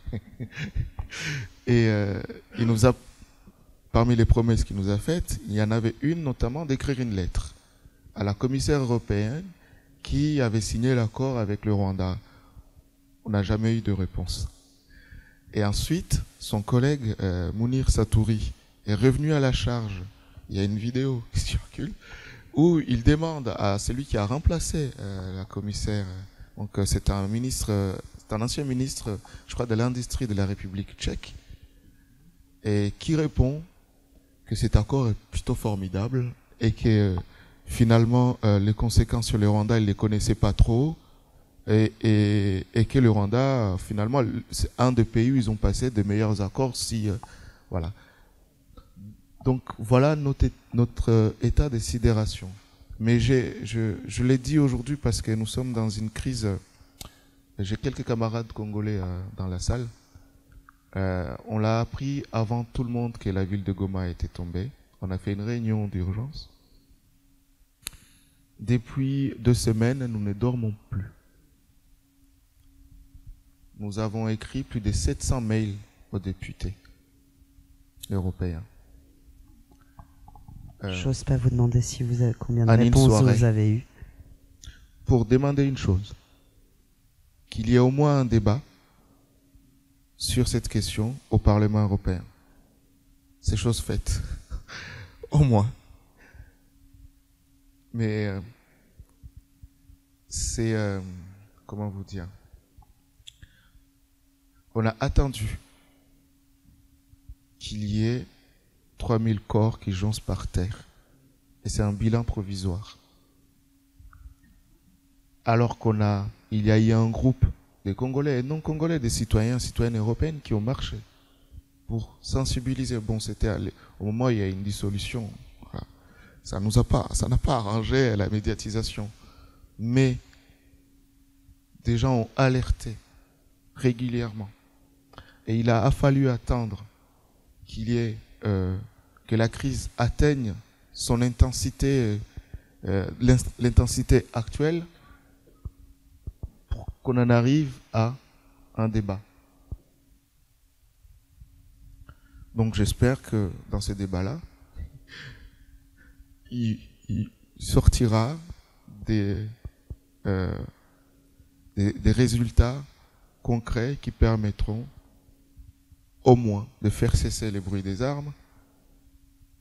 Et il nous a, parmi les promesses qu'il nous a faites, il y en avait une notamment d'écrire une lettre à la commissaire européenne qui avait signé l'accord avec le Rwanda. On n'a jamais eu de réponse. Et ensuite, son collègue Mounir Satouri est revenu à la charge. Il y a une vidéo qui circule où il demande à celui qui a remplacé la commissaire, donc c'est un ministre, c'est un ancien ministre, je crois, de l'industrie de la République tchèque, et qui répond que cet accord est plutôt formidable et que finalement les conséquences sur le Rwanda, il les connaissait pas trop, et que le Rwanda, finalement, c'est un des pays où ils ont passé de meilleurs accords. Si voilà. Donc voilà notre état de sidération. Mais je l'ai dit aujourd'hui parce que nous sommes dans une crise. J'ai quelques camarades congolais dans la salle. On l'a appris avant tout le monde que la ville de Goma était tombée. On a fait une réunion d'urgence. Depuis 2 semaines, nous ne dormons plus. Nous avons écrit plus de 700 mails aux députés européens. Je n'ose pas vous demander si vous avez, combien de réponses vous avez eues. Pour demander une chose, qu'il y ait au moins un débat sur cette question au Parlement européen. C'est chose faite. Au moins. Mais c'est... comment vous dire? On a attendu qu'il y ait 3000 corps qui jonchent par terre. Et c'est un bilan provisoire. Alors il y a eu un groupe de Congolais et non Congolais, des citoyens, citoyennes européennes qui ont marché pour sensibiliser. Bon, c'était au moment où il y a une dissolution. Voilà. Ça n'a pas arrangé la médiatisation. Mais des gens ont alerté régulièrement. Et il a fallu attendre qu'il y ait que la crise atteigne son intensité, l'intensité actuelle, pour qu'on en arrive à un débat. Donc j'espère que dans ce débat-là, il sortira des résultats concrets qui permettront au moins de faire cesser les bruits des armes.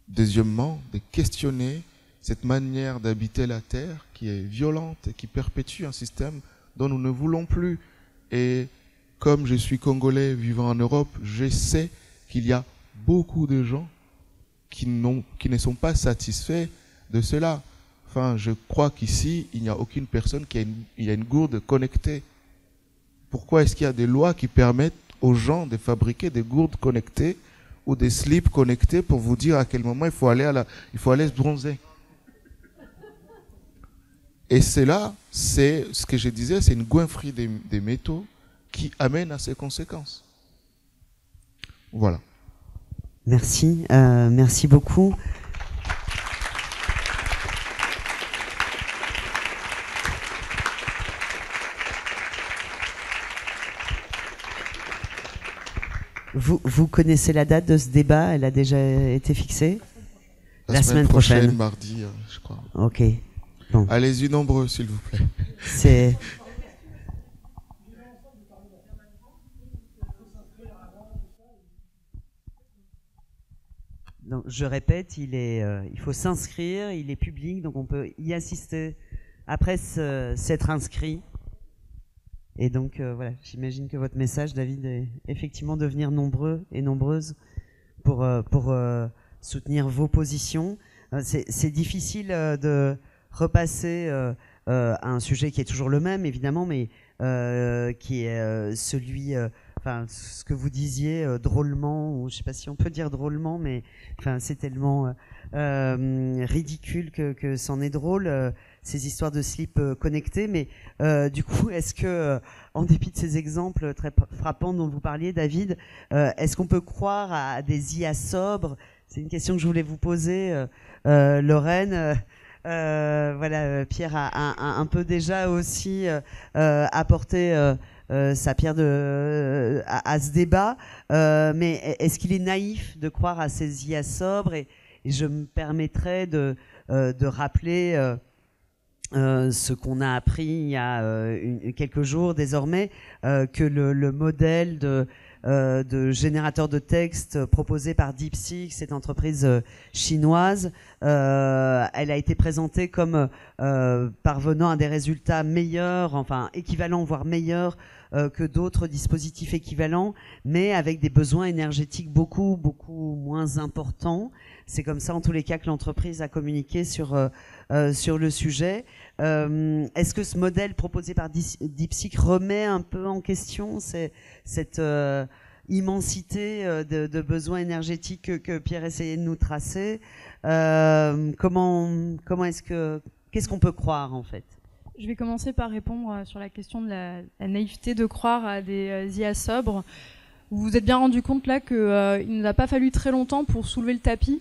Deuxièmement, de questionner cette manière d'habiter la terre qui est violente et qui perpétue un système dont nous ne voulons plus. Et comme je suis congolais vivant en Europe, je sais qu'il y a beaucoup de gens qui ne sont pas satisfaits de cela. Enfin, je crois qu'ici, il n'y a aucune personne qui a une gourde connectée. Pourquoi est-ce qu'il y a des lois qui permettent aux gens de fabriquer des gourdes connectées ou des slips connectés pour vous dire à quel moment il faut aller se bronzer? Et c'est ce que je disais, c'est une goinfrerie des métaux qui amène à ces conséquences. Voilà. Merci, merci beaucoup. Vous connaissez la date de ce débat? Elle a déjà été fixée? La semaine prochaine, mardi, je crois. Ok. Bon. Allez-y nombreux, s'il vous plaît. C'est... Donc, je répète, il faut s'inscrire, il est public, donc on peut y assister après s'être inscrit. Et donc, voilà, j'imagine que votre message, David, est effectivement de venir nombreux et nombreuses pour soutenir vos positions. C'est difficile de repasser à un sujet qui est toujours le même, évidemment, mais qui est celui... Enfin, ce que vous disiez drôlement, ou je ne sais pas si on peut dire drôlement, mais enfin, c'est tellement ridicule que c'en est drôle, ces histoires de slip connectés. Mais du coup, est-ce que, en dépit de ces exemples très frappants dont vous parliez, David, est-ce qu'on peut croire à des IA sobres, c'est une question que je voulais vous poser, Lorraine. Voilà, Pierre a un peu déjà aussi apporté sa pierre à ce débat, mais est-ce qu'il est naïf de croire à ces IA sobres, et je me permettrai de rappeler ce qu'on a appris il y a quelques jours désormais, que le modèle de générateur de texte proposé par DeepSeek, cette entreprise chinoise, elle a été présentée comme parvenant à des résultats meilleurs, enfin équivalents, voire meilleurs que d'autres dispositifs équivalents, mais avec des besoins énergétiques beaucoup moins importants. C'est comme ça en tous les cas que l'entreprise a communiqué sur le sujet. Est-ce que ce modèle proposé par DeepSeek remet un peu en question cette immensité de besoins énergétiques que Pierre essayait de nous tracer? Qu'est-ce qu'on peut croire en fait? Je vais commencer par répondre sur la question de la naïveté de croire à des IA sobres. Vous vous êtes bien rendu compte là qu'il ne nous a pas fallu très longtemps pour soulever le tapis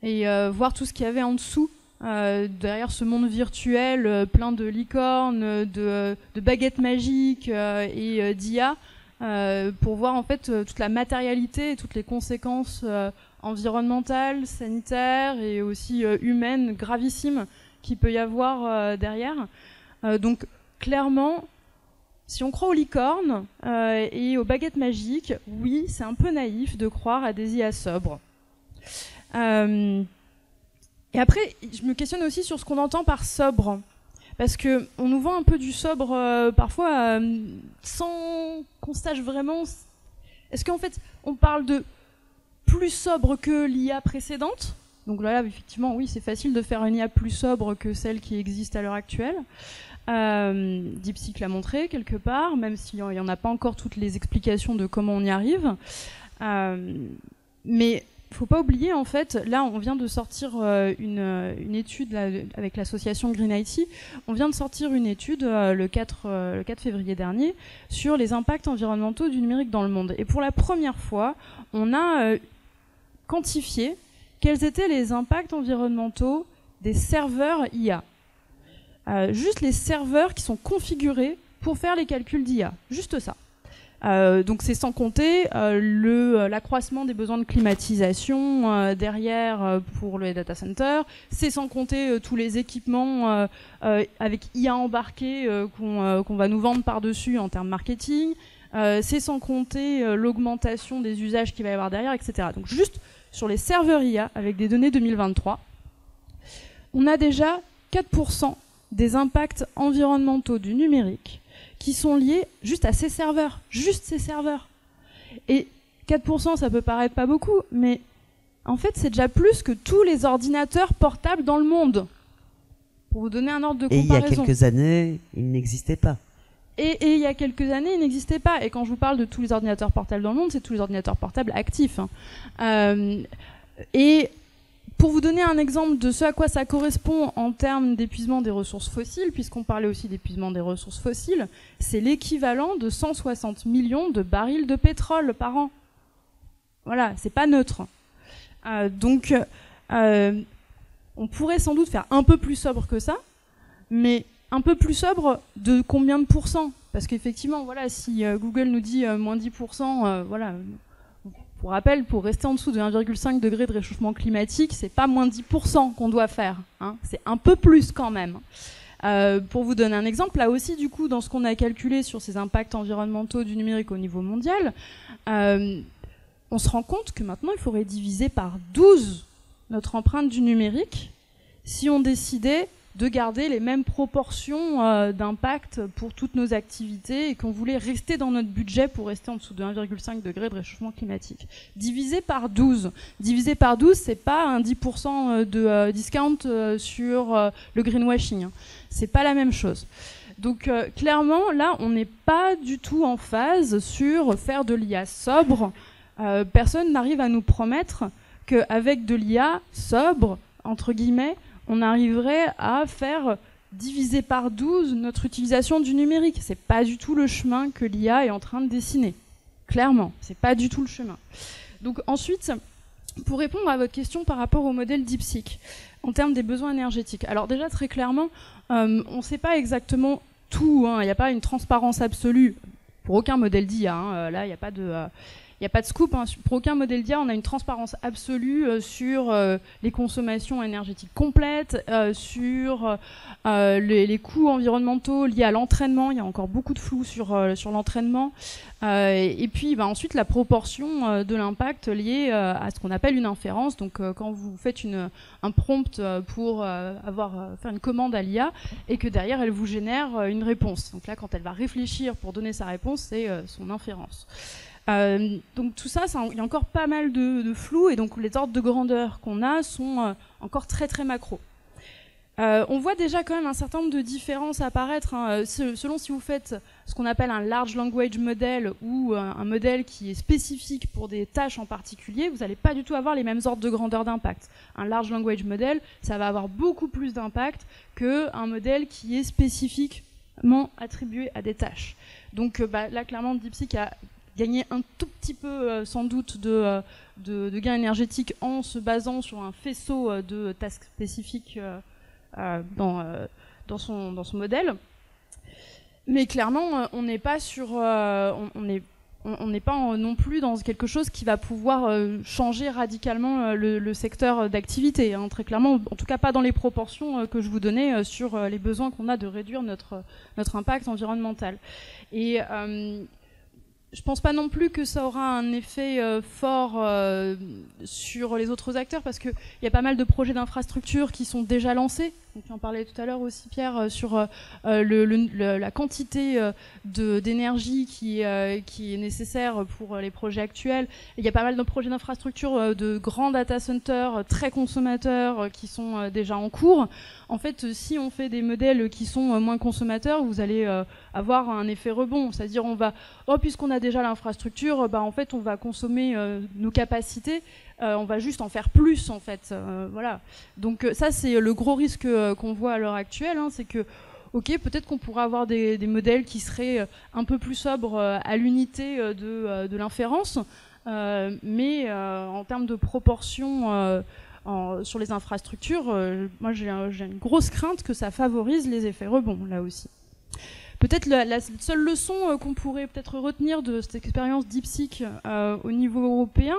et voir tout ce qu'il y avait en dessous, derrière ce monde virtuel plein de licornes, de baguettes magiques et d'IA, pour voir en fait toute la matérialité et toutes les conséquences environnementales, sanitaires et aussi humaines gravissimes qu'il peut y avoir derrière. Donc clairement, si on croit aux licornes et aux baguettes magiques, oui, c'est un peu naïf de croire à des IA sobres. Et après, je me questionne aussi sur ce qu'on entend par sobre. Parce qu'on nous vend un peu du sobre parfois sans qu'on sache vraiment... Est-ce qu'en fait, on parle de plus sobre que l'IA précédente? Donc là, effectivement, oui, c'est facile de faire une IA plus sobre que celle qui existe à l'heure actuelle. DeepSeek l'a montré quelque part, même s'il n'y en a pas encore toutes les explications de comment on y arrive. Mais il ne faut pas oublier, en fait, là, on vient de sortir une étude là, avec l'association Green IT. On vient de sortir une étude le 4 février dernier sur les impacts environnementaux du numérique dans le monde. Et pour la première fois, on a quantifié quels étaient les impacts environnementaux des serveurs IA. Juste les serveurs qui sont configurés pour faire les calculs d'IA. Juste ça. Donc c'est sans compter l'accroissement des besoins de climatisation derrière pour les data centers. C'est sans compter tous les équipements avec IA embarqué qu'on va nous vendre par-dessus en termes marketing. C'est sans compter l'augmentation des usages qu'il va y avoir derrière, etc. Donc juste sur les serveurs IA, avec des données 2023, on a déjà 4% des impacts environnementaux du numérique qui sont liés juste à ces serveurs, juste ces serveurs. Et 4%, ça peut paraître pas beaucoup, mais en fait, c'est déjà plus que tous les ordinateurs portables dans le monde. Pour vous donner un ordre de comparaison. Et il y a quelques années, il n'existait pas. Et il y a quelques années, il n'existait pas. Et quand je vous parle de tous les ordinateurs portables dans le monde, c'est tous les ordinateurs portables actifs. Et pour vous donner un exemple de ce à quoi ça correspond en termes d'épuisement des ressources fossiles, puisqu'on parlait aussi d'épuisement des ressources fossiles, c'est l'équivalent de 160 millions de barils de pétrole par an. Voilà, c'est pas neutre. Donc, on pourrait sans doute faire un peu plus sobre que ça, mais un peu plus sobre de combien de pourcents? Parce qu'effectivement, voilà, si Google nous dit moins 10%, voilà. Pour rappel, pour rester en dessous de 1,5 degré de réchauffement climatique, c'est pas moins 10% qu'on doit faire, hein, c'est un peu plus quand même. Pour vous donner un exemple, là aussi, du coup, dans ce qu'on a calculé sur ces impacts environnementaux du numérique au niveau mondial, on se rend compte que maintenant, il faudrait diviser par 12 notre empreinte du numérique si on décidait de garder les mêmes proportions d'impact pour toutes nos activités et qu'on voulait rester dans notre budget pour rester en dessous de 1,5 degré de réchauffement climatique. Divisé par 12. Divisé par 12, c'est pas un 10% de discount sur le greenwashing. C'est pas la même chose. Donc clairement, là, on n'est pas du tout en phase sur faire de l'IA sobre. Personne n'arrive à nous promettre qu'avec de l'IA sobre, entre guillemets, on arriverait à faire diviser par 12 notre utilisation du numérique. C'est pas du tout le chemin que l'IA est en train de dessiner. Clairement, c'est pas du tout le chemin. Donc ensuite, Pour répondre à votre question par rapport au modèle DeepSeek, en termes des besoins énergétiques, alors déjà très clairement, on ne sait pas exactement tout, il n'y a pas une transparence absolue pour aucun modèle d'IA, là il n'y a pas de... Il n'y a pas de scoop, pour aucun modèle d'IA, on a une transparence absolue sur les consommations énergétiques complètes, sur les coûts environnementaux liés à l'entraînement. Il y a encore beaucoup de flou sur l'entraînement. Et puis ensuite, la proportion de l'impact lié à ce qu'on appelle une inférence. Donc quand vous faites un prompt pour faire une commande à l'IA et que derrière, elle vous génère une réponse. Donc là, quand elle va réfléchir pour donner sa réponse, c'est son inférence. Donc tout ça, il y a encore pas mal de flou et donc les ordres de grandeur qu'on a sont encore très très macro. On voit déjà quand même un certain nombre de différences apparaître selon si vous faites ce qu'on appelle un large language model ou un modèle qui est spécifique pour des tâches en particulier, vous n'allez pas du tout avoir les mêmes ordres de grandeur d'impact. Un large language model, ça va avoir beaucoup plus d'impact qu'un modèle qui est spécifiquement attribué à des tâches. Donc là clairement DeepSeek a gagner un tout petit peu sans doute de gains énergétiques en se basant sur un faisceau de tasks spécifiques dans son modèle. Mais clairement, on n'est pas sur, on n'est pas non plus dans quelque chose qui va pouvoir changer radicalement le secteur d'activité. Très clairement, en tout cas pas dans les proportions que je vous donnais sur les besoins qu'on a de réduire notre impact environnemental. Et je pense pas non plus que ça aura un effet fort sur les autres acteurs parce qu'il y a pas mal de projets d'infrastructures qui sont déjà lancés. Donc, on parlait tout à l'heure aussi, Pierre, sur la quantité d'énergie qui est nécessaire pour les projets actuels. Il y a pas mal de projets d'infrastructures de grands data centers très consommateurs qui sont déjà en cours. En fait, si on fait des modèles qui sont moins consommateurs, vous allez avoir un effet rebond. C'est-à-dire, puisqu'on a déjà l'infrastructure, en fait, on va consommer nos capacités. On va juste en faire plus, en fait. Voilà. Donc ça, c'est le gros risque qu'on voit à l'heure actuelle. C'est que, ok, peut-être qu'on pourra avoir des modèles qui seraient un peu plus sobres à l'unité de l'inférence, mais en termes de proportion sur les infrastructures, moi j'ai une grosse crainte que ça favorise les effets rebonds, là aussi. Peut-être la seule leçon qu'on pourrait peut-être retenir de cette expérience DeepSeek au niveau européen,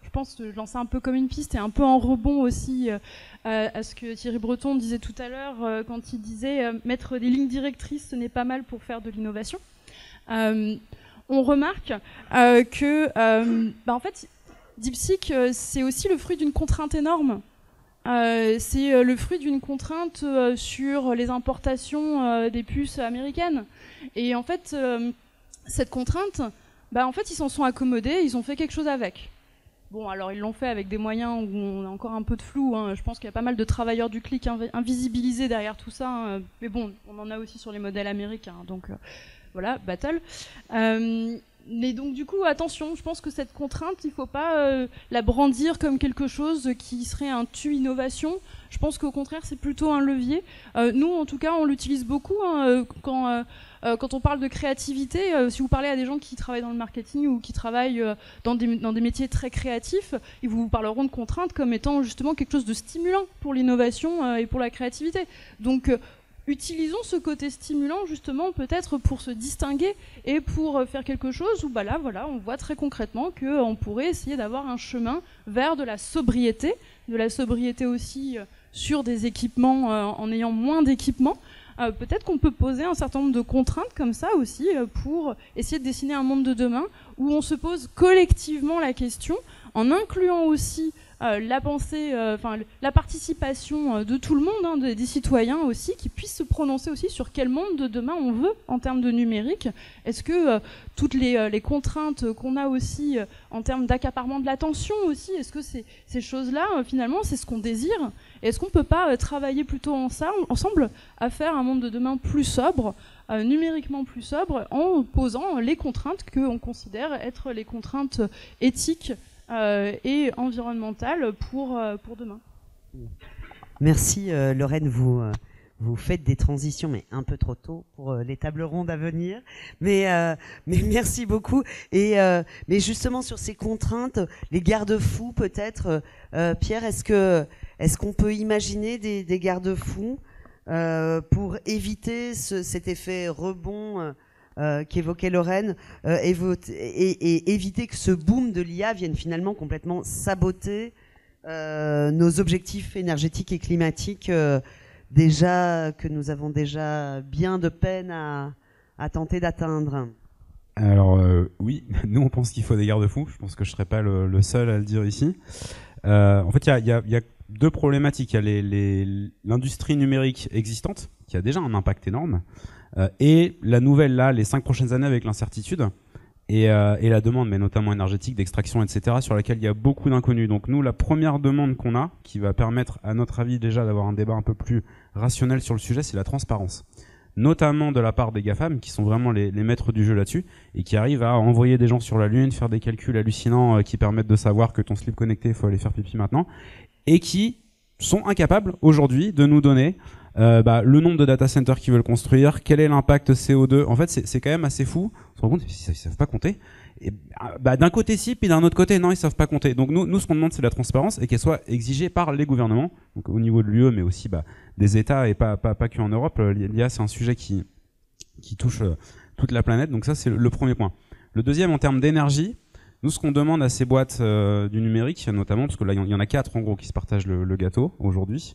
je pense que je lance ça un peu comme une piste et un peu en rebond aussi à ce que Thierry Breton disait tout à l'heure quand il disait mettre des lignes directrices, ce n'est pas mal pour faire de l'innovation. On remarque que en fait, DeepSeek, c'est aussi le fruit d'une contrainte énorme. C'est le fruit d'une contrainte sur les importations des puces américaines. Et en fait, cette contrainte, en fait, ils s'en sont accommodés, ils ont fait quelque chose avec. Bon, alors ils l'ont fait avec des moyens où on a encore un peu de flou. Je pense qu'il y a pas mal de travailleurs du clic invisibilisés derrière tout ça. Mais bon, on en a aussi sur les modèles américains. Donc voilà, battle. Mais donc du coup, attention, je pense que cette contrainte, il ne faut pas la brandir comme quelque chose qui serait un tue innovation. Je pense qu'au contraire, c'est plutôt un levier. Nous, en tout cas, on l'utilise beaucoup quand on parle de créativité. Si vous parlez à des gens qui travaillent dans le marketing ou qui travaillent dans des métiers très créatifs, ils vous parleront de contraintes comme étant justement quelque chose de stimulant pour l'innovation et pour la créativité. Donc utilisons ce côté stimulant justement peut-être pour se distinguer et pour faire quelque chose où là voilà, on voit très concrètement qu'on pourrait essayer d'avoir un chemin vers de la sobriété aussi sur des équipements en ayant moins d'équipements. Peut-être qu'on peut poser un certain nombre de contraintes comme ça aussi pour essayer de dessiner un monde de demain où on se pose collectivement la question en incluant aussi la pensée, la participation de tout le monde, des citoyens aussi, qui puissent se prononcer aussi sur quel monde de demain on veut en termes de numérique. Est-ce que toutes les contraintes qu'on a aussi en termes d'accaparement de l'attention aussi, est-ce que ces choses-là, finalement, c'est ce qu'on désire? Et est-ce qu'on ne peut pas travailler plutôt ensemble à faire un monde de demain plus sobre, numériquement plus sobre, en posant les contraintes qu'on considère être les contraintes éthiques et environnementale pour demain. Merci Lorraine, vous vous faites des transitions, mais un peu trop tôt pour les tables rondes à venir. Mais merci beaucoup. Mais justement sur ces contraintes, les garde-fous peut-être, Pierre, est-ce qu'on peut imaginer des garde-fous pour éviter cet effet rebond qu'évoquait Lorraine, et éviter que ce boom de l'IA vienne finalement complètement saboter nos objectifs énergétiques et climatiques que nous avons déjà bien de peine à tenter d'atteindre? Alors oui, nous on pense qu'il faut des garde-fous. Je pense que je serais pas le seul à le dire ici. En fait, il y a deux problématiques. Il y a l'industrie numérique existante qui a déjà un impact énorme, et la nouvelle là, les 5 prochaines années avec l'incertitude et la demande, mais notamment énergétique, d'extraction, etc., sur laquelle il y a beaucoup d'inconnus. Donc nous, la première demande qu'on a, qui va permettre à notre avis déjà d'avoir un débat un peu plus rationnel sur le sujet, c'est la transparence. Notamment de la part des GAFAM, qui sont vraiment les maîtres du jeu là-dessus, et qui arrivent à envoyer des gens sur la Lune, faire des calculs hallucinants qui permettent de savoir que ton slip connecté, il faut aller faire pipi maintenant, et qui sont incapables aujourd'hui de nous donner le nombre de data centers qu'ils veulent construire, quel est l'impact CO2. En fait, c'est quand même assez fou. On se rend compte qu'ils savent pas compter. Et d'un côté si, puis d'un autre côté non, ils savent pas compter. Donc nous ce qu'on demande, c'est la transparence, et qu'elle soit exigée par les gouvernements, donc au niveau de l'UE, mais aussi des États, et pas que en Europe. L'IA, c'est un sujet qui touche toute la planète. Donc ça, c'est le premier point. Le deuxième, en termes d'énergie, nous, ce qu'on demande à ces boîtes du numérique, notamment, parce que là, il y en a 4 en gros qui se partagent le gâteau aujourd'hui,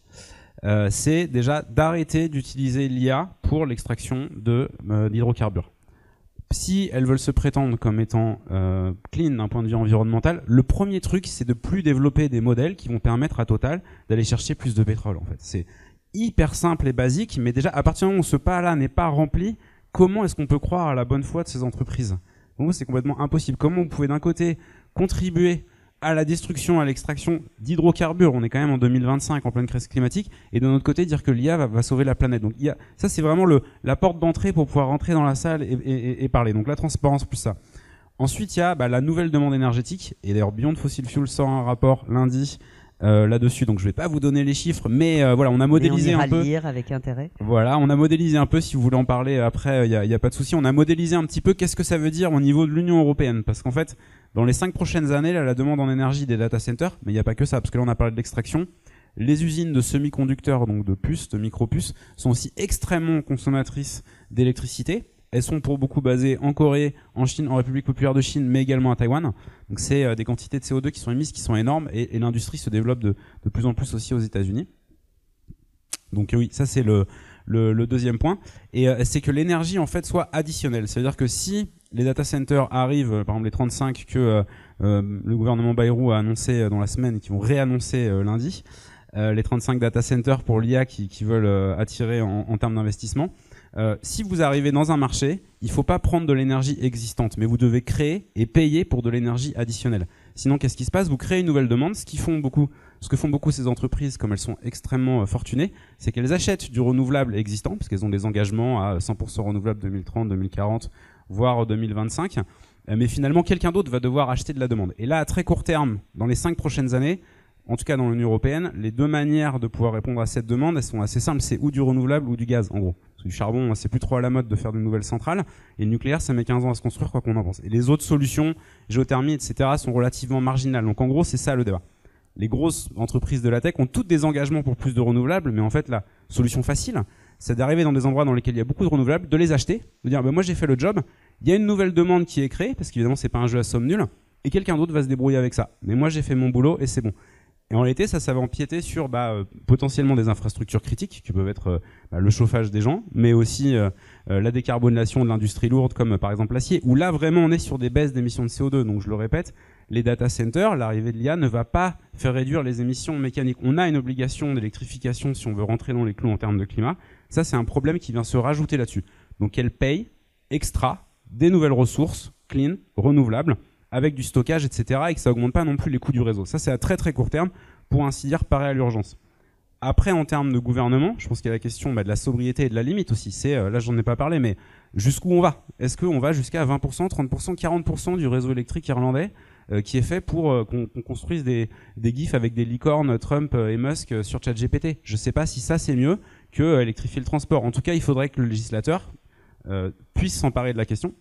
c'est déjà d'arrêter d'utiliser l'IA pour l'extraction d'hydrocarbures. Si elles veulent se prétendre comme étant clean d'un point de vue environnemental, le premier truc, c'est de plus développer des modèles qui vont permettre à Total d'aller chercher plus de pétrole. En fait, c'est hyper simple et basique, mais déjà, à partir du moment où ce pas-là n'est pas rempli, comment est-ce qu'on peut croire à la bonne foi de ces entreprises? Pour moi, c'est complètement impossible. Comment vous pouvez d'un côté contribuer à la destruction, à l'extraction d'hydrocarbures, on est quand même en 2025 en pleine crise climatique, et de notre côté dire que l'IA va sauver la planète. Donc ça, c'est vraiment la porte d'entrée pour pouvoir rentrer dans la salle et parler. Donc la transparence plus ça. Ensuite, il y a la nouvelle demande énergétique, et d'ailleurs Beyond Fossil Fuel sort un rapport lundi là-dessus, donc je vais pas vous donner les chiffres, mais voilà, on a modélisé un peu. Lire avec intérêt. Voilà, on a modélisé un peu, si vous voulez en parler après, il y a pas de souci. On a modélisé un petit peu qu'est-ce que ça veut dire au niveau de l'Union européenne, parce qu'en fait, dans les 5 prochaines années, là, la demande en énergie des data centers, mais il n'y a pas que ça, parce que là on a parlé de l'extraction. Les usines de semi-conducteurs, donc de puces, de micro-puces, sont aussi extrêmement consommatrices d'électricité. Elles sont pour beaucoup basées en Corée, en Chine, en République populaire de Chine, mais également à Taïwan. Donc c'est des quantités de CO2 qui sont émises, qui sont énormes, et l'industrie se développe de plus en plus aussi aux États-Unis. Donc oui, ça c'est le deuxième point. Et c'est que l'énergie en fait soit additionnelle. C'est-à-dire que si les data centers arrivent, par exemple les 35 que le gouvernement Bayrou a annoncé dans la semaine, qui vont réannoncer lundi, les 35 data centers pour l'IA qui veulent attirer en termes d'investissement. Si vous arrivez dans un marché, il ne faut pas prendre de l'énergie existante, mais vous devez créer et payer pour de l'énergie additionnelle. Sinon, qu'est-ce qui se passe? Vous créez une nouvelle demande. Ce que font beaucoup ces entreprises, comme elles sont extrêmement fortunées, c'est qu'elles achètent du renouvelable existant, parce qu'elles ont des engagements à 100% renouvelable 2030, 2040, voire 2025. Mais finalement, quelqu'un d'autre va devoir acheter de la demande. Et là, à très court terme, dans les 5 prochaines années, en tout cas dans l'Union européenne, les deux manières de pouvoir répondre à cette demande, elles sont assez simples, c'est ou du renouvelable ou du gaz, en gros. Parce que du charbon, c'est plus trop à la mode de faire de nouvelles centrales, et le nucléaire, ça met 15 ans à se construire, quoi qu'on en pense. Et les autres solutions, géothermie, etc., sont relativement marginales. Donc en gros, c'est ça le débat. Les grosses entreprises de la tech ont toutes des engagements pour plus de renouvelables, mais en fait, la solution facile, c'est d'arriver dans des endroits dans lesquels il y a beaucoup de renouvelables, de les acheter, de dire, moi j'ai fait le job, il y a une nouvelle demande qui est créée, parce qu'évidemment, c'est pas un jeu à somme nulle, et quelqu'un d'autre va se débrouiller avec ça. Mais moi, j'ai fait mon boulot, et c'est bon. Et en réalité, ça va empiéter sur potentiellement des infrastructures critiques qui peuvent être le chauffage des gens, mais aussi la décarbonation de l'industrie lourde comme par exemple l'acier, où là vraiment on est sur des baisses d'émissions de CO2. Donc je le répète, les data centers, l'arrivée de l'IA ne va pas faire réduire les émissions mécaniques. On a une obligation d'électrification si on veut rentrer dans les clous en termes de climat. Ça, c'est un problème qui vient se rajouter là-dessus. Donc elle paye extra des nouvelles ressources clean, renouvelables, avec du stockage, etc., et que ça augmente pas non plus les coûts du réseau. Ça, c'est à très très court terme, pour ainsi dire, parer à l'urgence. Après, en termes de gouvernement, je pense qu'il y a la question de la sobriété et de la limite aussi. Là, j'en ai pas parlé, mais jusqu'où on va? Est-ce qu'on va jusqu'à 20%, 30%, 40% du réseau électrique irlandais qui est fait pour qu'on construise des gifs avec des licornes Trump et Musk sur ChatGPT? Je sais pas si ça, c'est mieux que électrifier le transport. En tout cas, il faudrait que le législateur puisse s'emparer de la question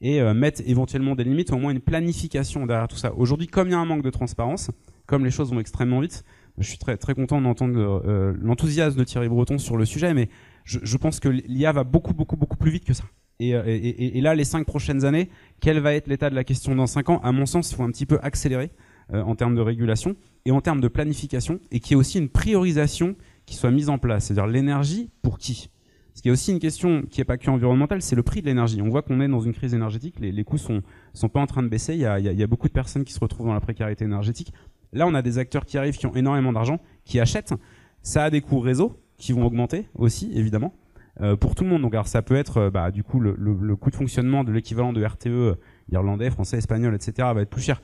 et mettre éventuellement des limites, ou au moins une planification derrière tout ça. Aujourd'hui, comme il y a un manque de transparence, comme les choses vont extrêmement vite, je suis très, très content d'entendre l'enthousiasme de Thierry Breton sur le sujet, mais je pense que l'IA va beaucoup plus vite que ça. Et là, les 5 prochaines années, quel va être l'état de la question dans 5 ans? À mon sens, il faut un petit peu accélérer en termes de régulation et en termes de planification, et qu'il y ait aussi une priorisation qui soit mise en place. C'est-à-dire l'énergie pour qui? Parce qu'il y a aussi une question qui n'est pas que environnementale, c'est le prix de l'énergie. On voit qu'on est dans une crise énergétique, les coûts sont pas en train de baisser, il y a beaucoup de personnes qui se retrouvent dans la précarité énergétique. Là, on a des acteurs qui arrivent, qui ont énormément d'argent, qui achètent. Ça a des coûts réseau qui vont augmenter aussi, évidemment, pour tout le monde. Donc, alors, ça peut être, du coup, le coût de fonctionnement de l'équivalent de RTE irlandais, français, espagnol, etc. va être plus cher.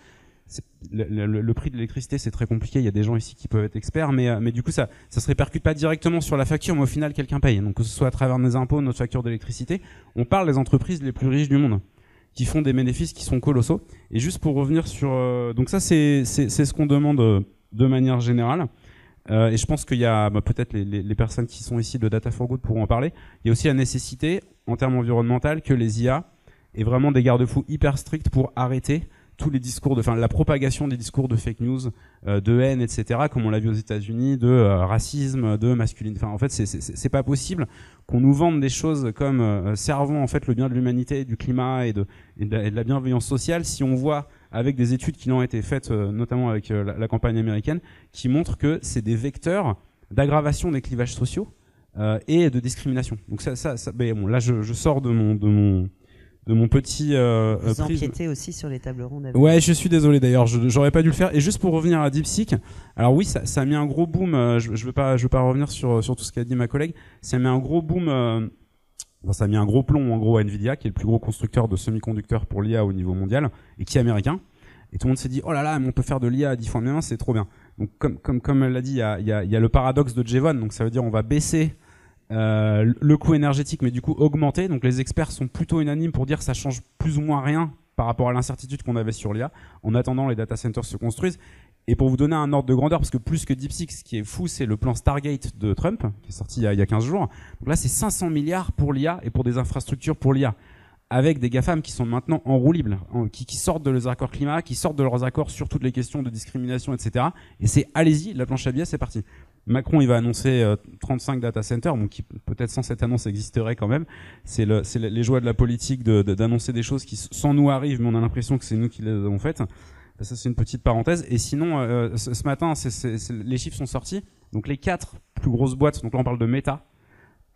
Le prix de l'électricité, c'est très compliqué. Il y a des gens ici qui peuvent être experts, mais du coup, ça se répercute pas directement sur la facture, mais au final, quelqu'un paye. Donc, que ce soit à travers nos impôts, notre facture d'électricité, on parle des entreprises les plus riches du monde, qui font des bénéfices qui sont colossaux. Et juste pour revenir sur... donc ça, c'est ce qu'on demande de manière générale. Et je pense qu'il y a peut-être les personnes qui sont ici de Data for Good pourront en parler. Il y a aussi la nécessité, en termes environnementaux, que les IA aient vraiment des garde-fous hyper stricts pour arrêter tous les discours la propagation des discours de fake news, de haine, etc., comme on l'a vu aux États-Unis, de racisme, de masculine. Enfin, en fait, c'est pas possible qu'on nous vende des choses comme servant en fait le bien de l'humanité, du climat et de la bienveillance sociale, si on voit avec des études qui ont été faites, notamment avec la campagne américaine, qui montrent que c'est des vecteurs d'aggravation des clivages sociaux et de discrimination. Donc bon, là, je sors de mon petit vous empiétez aussi sur les tables rondes. Ouais, je suis désolé d'ailleurs, j'aurais pas dû le faire. Et juste pour revenir à DeepSeek, alors oui, ça a mis un gros boom. Je veux pas revenir sur tout ce qu'a dit ma collègue. Ça a mis un gros boom. Ça a mis un gros plomb en gros à Nvidia, qui est le plus gros constructeur de semi-conducteurs pour l'IA au niveau mondial et qui est américain. Et tout le monde s'est dit oh là là, mais on peut faire de l'IA à 10 fois mieux, c'est trop bien. Donc comme elle l'a dit, il y a le paradoxe de Jevon. Donc ça veut dire on va baisser le coût énergétique, mais du coup augmenter. Donc les experts sont plutôt unanimes pour dire que ça change plus ou moins rien par rapport à l'incertitude qu'on avait sur l'IA. En attendant, les data centers se construisent. Et pour vous donner un ordre de grandeur, parce que plus que DeepSeek, ce qui est fou, c'est le plan Stargate de Trump, qui est sorti il y a 15 jours. Donc là, c'est 500 milliards pour l'IA et pour des infrastructures pour l'IA, avec des GAFAM qui sont maintenant en roue libre, qui sortent de leurs accords climat, qui sortent de leurs accords sur toutes les questions de discrimination, etc. Et c'est allez-y, la planche à billets, c'est parti. Macron, il va annoncer 35 data centers, donc qui peut-être sans cette annonce existerait quand même. C'est les joies de la politique d'annoncer des choses qui sans nous arrivent, mais on a l'impression que c'est nous qui les avons faites. Ça, c'est une petite parenthèse. Et sinon, ce matin, les chiffres sont sortis. Donc les 4 plus grosses boîtes, donc là on parle de Meta,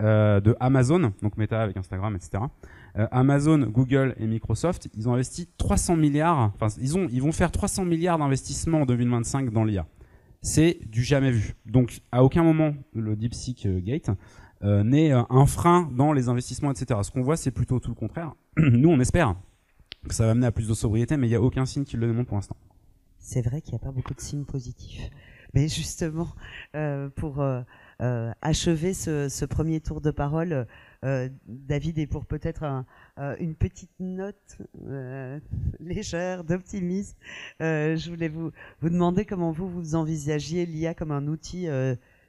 de Amazon, donc Meta avec Instagram, etc. Amazon, Google et Microsoft, ils ont investi 300 milliards, enfin ils vont faire 300 milliards d'investissements en 2025 dans l'IA. C'est du jamais vu. Donc à aucun moment le DeepSeek Gate n'est un frein dans les investissements, etc. Ce qu'on voit, c'est plutôt tout le contraire. Nous, on espère que ça va amener à plus de sobriété, mais il n'y a aucun signe qui le démontre pour l'instant. C'est vrai qu'il n'y a pas beaucoup de signes positifs. Mais justement, pour achever ce premier tour de parole, David, et pour peut-être une petite note légère d'optimisme, je voulais vous demander comment vous envisagiez l'IA comme un outil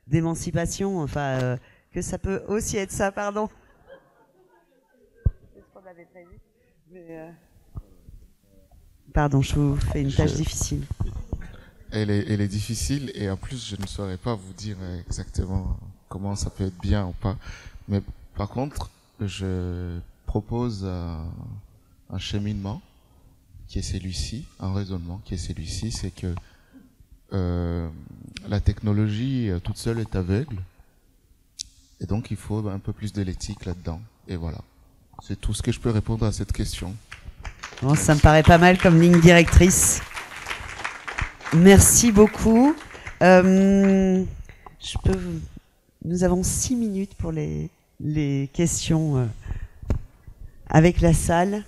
d'émancipation, enfin, que ça peut aussi être ça, pardon. C'est ce qu'on avait prévu. Mais pardon, je vous fais une tâche difficile. Elle est difficile et en plus je ne saurais pas vous dire exactement comment ça peut être bien ou pas. Mais par contre, je propose un cheminement qui est celui-ci, un raisonnement qui est celui-ci, c'est que la technologie toute seule est aveugle et donc il faut un peu plus de l'éthique là-dedans. Et voilà, c'est tout ce que je peux répondre à cette question. Bon, ça me paraît pas mal comme ligne directrice. Merci beaucoup. Nous avons 6 minutes pour les questions avec la salle.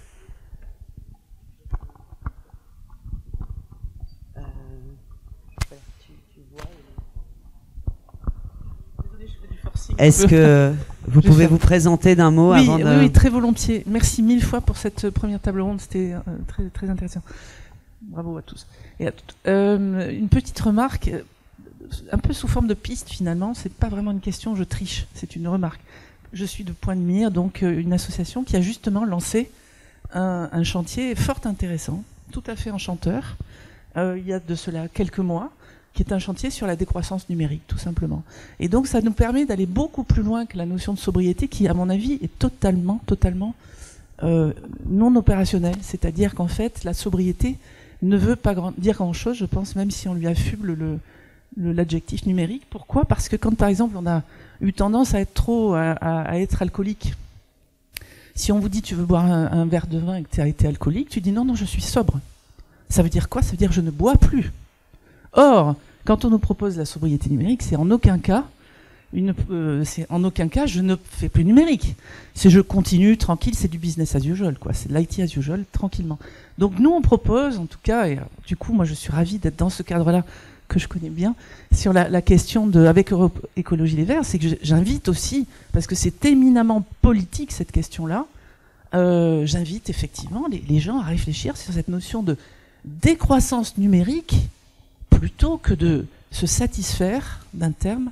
Est-ce que vous pouvez vous présenter d'un mot avant de... Oui, très volontiers. Merci 1000 fois pour cette première table ronde, c'était très, très intéressant. Bravo à tous et à toutes. Une petite remarque. un peu sous forme de piste finalement. C'est pas vraiment une question, je triche, c'est une remarque. Je suis de Point de Mire, donc une association qui a justement lancé un chantier fort intéressant, tout à fait enchanteur, il y a de cela quelques mois, qui est un chantier sur la décroissance numérique, tout simplement. Et donc ça nous permet d'aller beaucoup plus loin que la notion de sobriété, qui, à mon avis, est totalement non opérationnelle. C'est-à-dire qu'en fait, la sobriété ne veut pas dire grand-chose, je pense, même si on lui affuble l'adjectif numérique. Pourquoi ? Parce que quand, par exemple, on a eu tendance à être alcoolique, si on vous dit tu veux boire un verre de vin et que tu as été alcoolique, tu dis non, je suis sobre. Ça veut dire quoi ? Ça veut dire que je ne bois plus. Or, quand on nous propose la sobriété numérique, c'est en aucun cas je ne fais plus numérique. C'est je continue tranquille, c'est du business as usual, quoi. C'est de l'IT as usual, tranquillement. Donc nous, on propose, en tout cas, et du coup, moi, je suis ravie d'être dans ce cadre-là, que je connais bien, sur la question avec Europe Écologie Les Verts, c'est que j'invite aussi, parce que c'est éminemment politique, cette question-là, j'invite effectivement les gens à réfléchir sur cette notion de décroissance numérique, plutôt que de se satisfaire d'un terme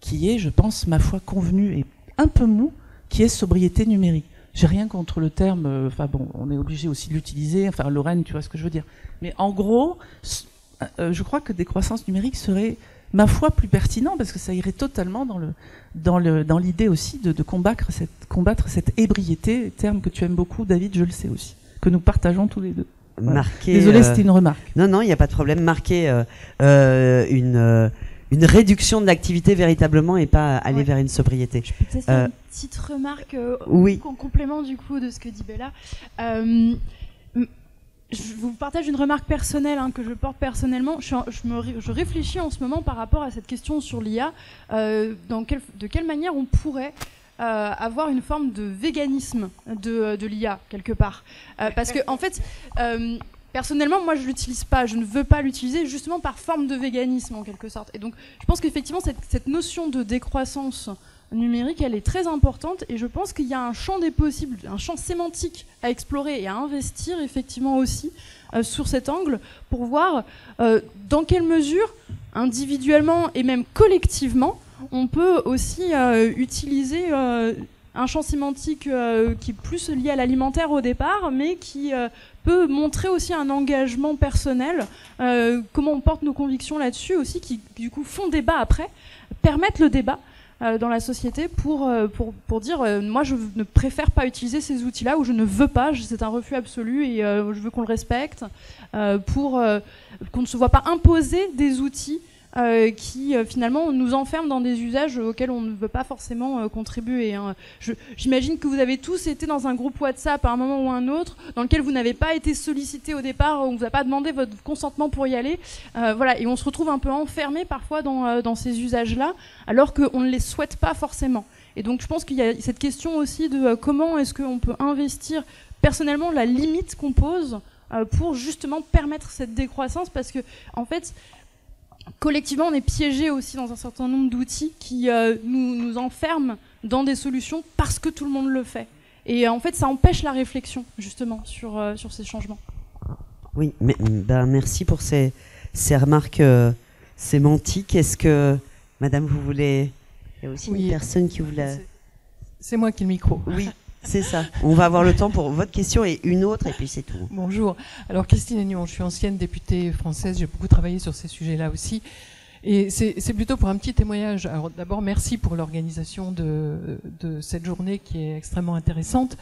qui est, je pense, ma foi, convenu et un peu mou, qui est sobriété numérique. J'ai rien contre le terme, on est obligé aussi de l'utiliser, Lorraine, tu vois ce que je veux dire. Mais en gros, je crois que décroissance numérique serait, ma foi, plus pertinent, parce que ça irait totalement dans l'idée aussi de combattre cette ébriété, terme que tu aimes beaucoup, David, je le sais aussi, que nous partageons tous les deux. Voilà. Désolé, c'était une remarque. Non, il n'y a pas de problème. Marquer une réduction de l'activité véritablement et pas aller vers une sobriété. Je peux peut-être faire une petite remarque en complément du coup de ce que dit Bella. Je vous partage une remarque personnelle que je porte personnellement. Je réfléchis en ce moment par rapport à cette question sur l'IA. De quelle manière on pourrait avoir une forme de véganisme de l'IA quelque part, parce que en fait personnellement moi je l'utilise pas, je ne veux pas l'utiliser justement par forme de véganisme en quelque sorte, et donc je pense qu'effectivement cette notion de décroissance numérique elle est très importante, et je pense qu'il y a un champ des possibles, un champ sémantique à explorer et à investir effectivement aussi sur cet angle pour voir dans quelle mesure individuellement et même collectivement on peut aussi utiliser un champ sémantique qui est plus lié à l'alimentaire au départ, mais qui peut montrer aussi un engagement personnel, comment on porte nos convictions là-dessus aussi, qui du coup font débat après, permettent le débat dans la société pour dire moi je ne préfère pas utiliser ces outils-là, ou je ne veux pas, c'est un refus absolu et je veux qu'on le respecte, pour qu'on ne se voit pas imposer des outils qui finalement nous enferment dans des usages auxquels on ne veut pas forcément contribuer. J'imagine que vous avez tous été dans un groupe WhatsApp à un moment ou un autre dans lequel vous n'avez pas été sollicité au départ, on ne vous a pas demandé votre consentement pour y aller, et on se retrouve un peu enfermé parfois dans ces usages-là alors qu'on ne les souhaite pas forcément. Et donc je pense qu'il y a cette question aussi de comment est-ce qu'on peut investir personnellement la limite qu'on pose pour justement permettre cette décroissance, parce que en fait collectivement, on est piégé aussi dans un certain nombre d'outils qui nous enferment dans des solutions parce que tout le monde le fait. Et en fait, ça empêche la réflexion, justement, sur ces changements. Oui, merci pour ces remarques sémantiques. Est-ce que, madame, vous voulez... Il y a aussi une personne qui voulait... C'est moi qui ai le micro. Oui. C'est ça. On va avoir le temps pour votre question et une autre, et puis c'est tout. Bonjour. Alors, Christine Agnon, je suis ancienne députée française. J'ai beaucoup travaillé sur ces sujets-là aussi. Et c'est plutôt pour un petit témoignage. Alors, d'abord, merci pour l'organisation de cette journée qui est extrêmement intéressante.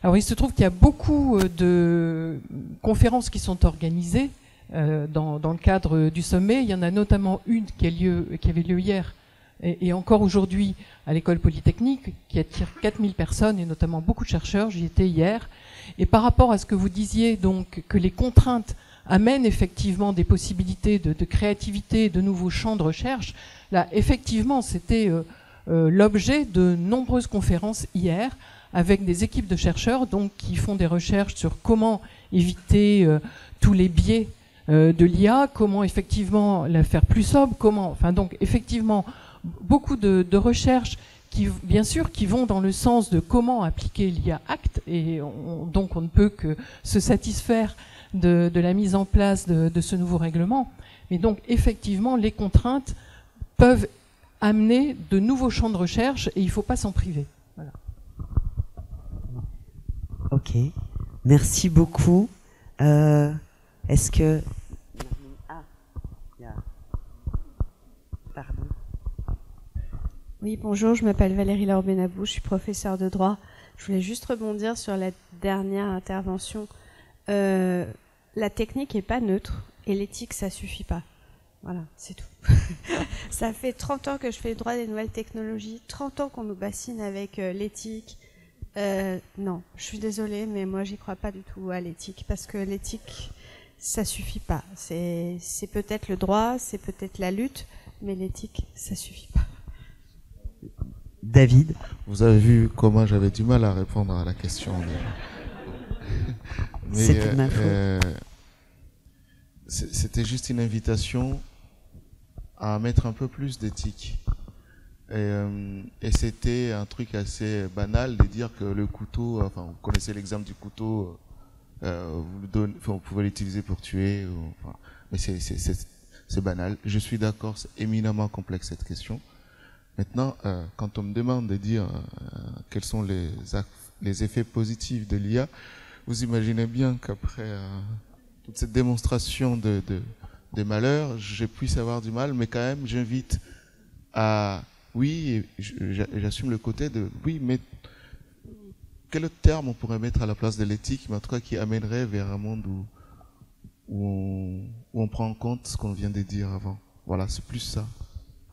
Alors, il se trouve qu'il y a beaucoup de conférences qui sont organisées dans le cadre du sommet. Il y en a notamment une qui avait lieu hier et encore aujourd'hui à l'école polytechnique, qui attire 4000 personnes et notamment beaucoup de chercheurs. J'y étais hier. Et par rapport à ce que vous disiez, donc, que les contraintes amènent effectivement des possibilités de créativité, de nouveaux champs de recherche, là, effectivement, c'était l'objet de nombreuses conférences hier, avec des équipes de chercheurs donc, qui font des recherches sur comment éviter tous les biais de l'IA, comment effectivement la faire plus sobre, donc effectivement beaucoup de recherches qui, bien sûr, qui vont dans le sens de comment appliquer l'IA Act, et donc on ne peut que se satisfaire de la mise en place de ce nouveau règlement. Mais donc effectivement les contraintes peuvent amener de nouveaux champs de recherche et il ne faut pas s'en priver. Voilà. Ok, merci beaucoup. Est-ce que... Pardon. Oui, bonjour, je m'appelle Valérie Laure Benabou, je suis professeure de droit. Je voulais juste rebondir sur la dernière intervention. La technique n'est pas neutre et l'éthique, ça suffit pas. Voilà, c'est tout. Ça fait 30 ans que je fais le droit des nouvelles technologies, 30 ans qu'on nous bassine avec l'éthique. Non, je suis désolée, mais moi, j'y crois pas du tout à l'éthique, parce que l'éthique, ça suffit pas. C'est peut-être le droit, c'est peut-être la lutte, mais l'éthique, ça suffit pas. David. Vous avez vu comment j'avais du mal à répondre à la question. C'était ma faute. C'était juste une invitation à mettre un peu plus d'éthique. Et c'était un truc assez banal de dire que le couteau, enfin, vous connaissez l'exemple du couteau, vous pouvez l'utiliser pour tuer, mais c'est banal. Je suis d'accord, c'est éminemment complexe cette question. Maintenant, quand on me demande de dire quels sont les effets positifs de l'IA, vous imaginez bien qu'après toute cette démonstration de malheur, je puisse avoir du mal, mais quand même, j'invite à... Oui, j'assume le côté de... Oui, mais quel autre terme on pourrait mettre à la place de l'éthique, mais en tout cas qui amènerait vers un monde où on prend en compte ce qu'on vient de dire avant. Voilà, c'est plus ça.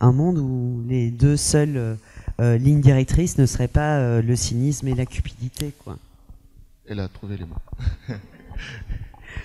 Un monde où les deux seules lignes directrices ne seraient pas le cynisme et la cupidité, quoi. Elle a trouvé les mots.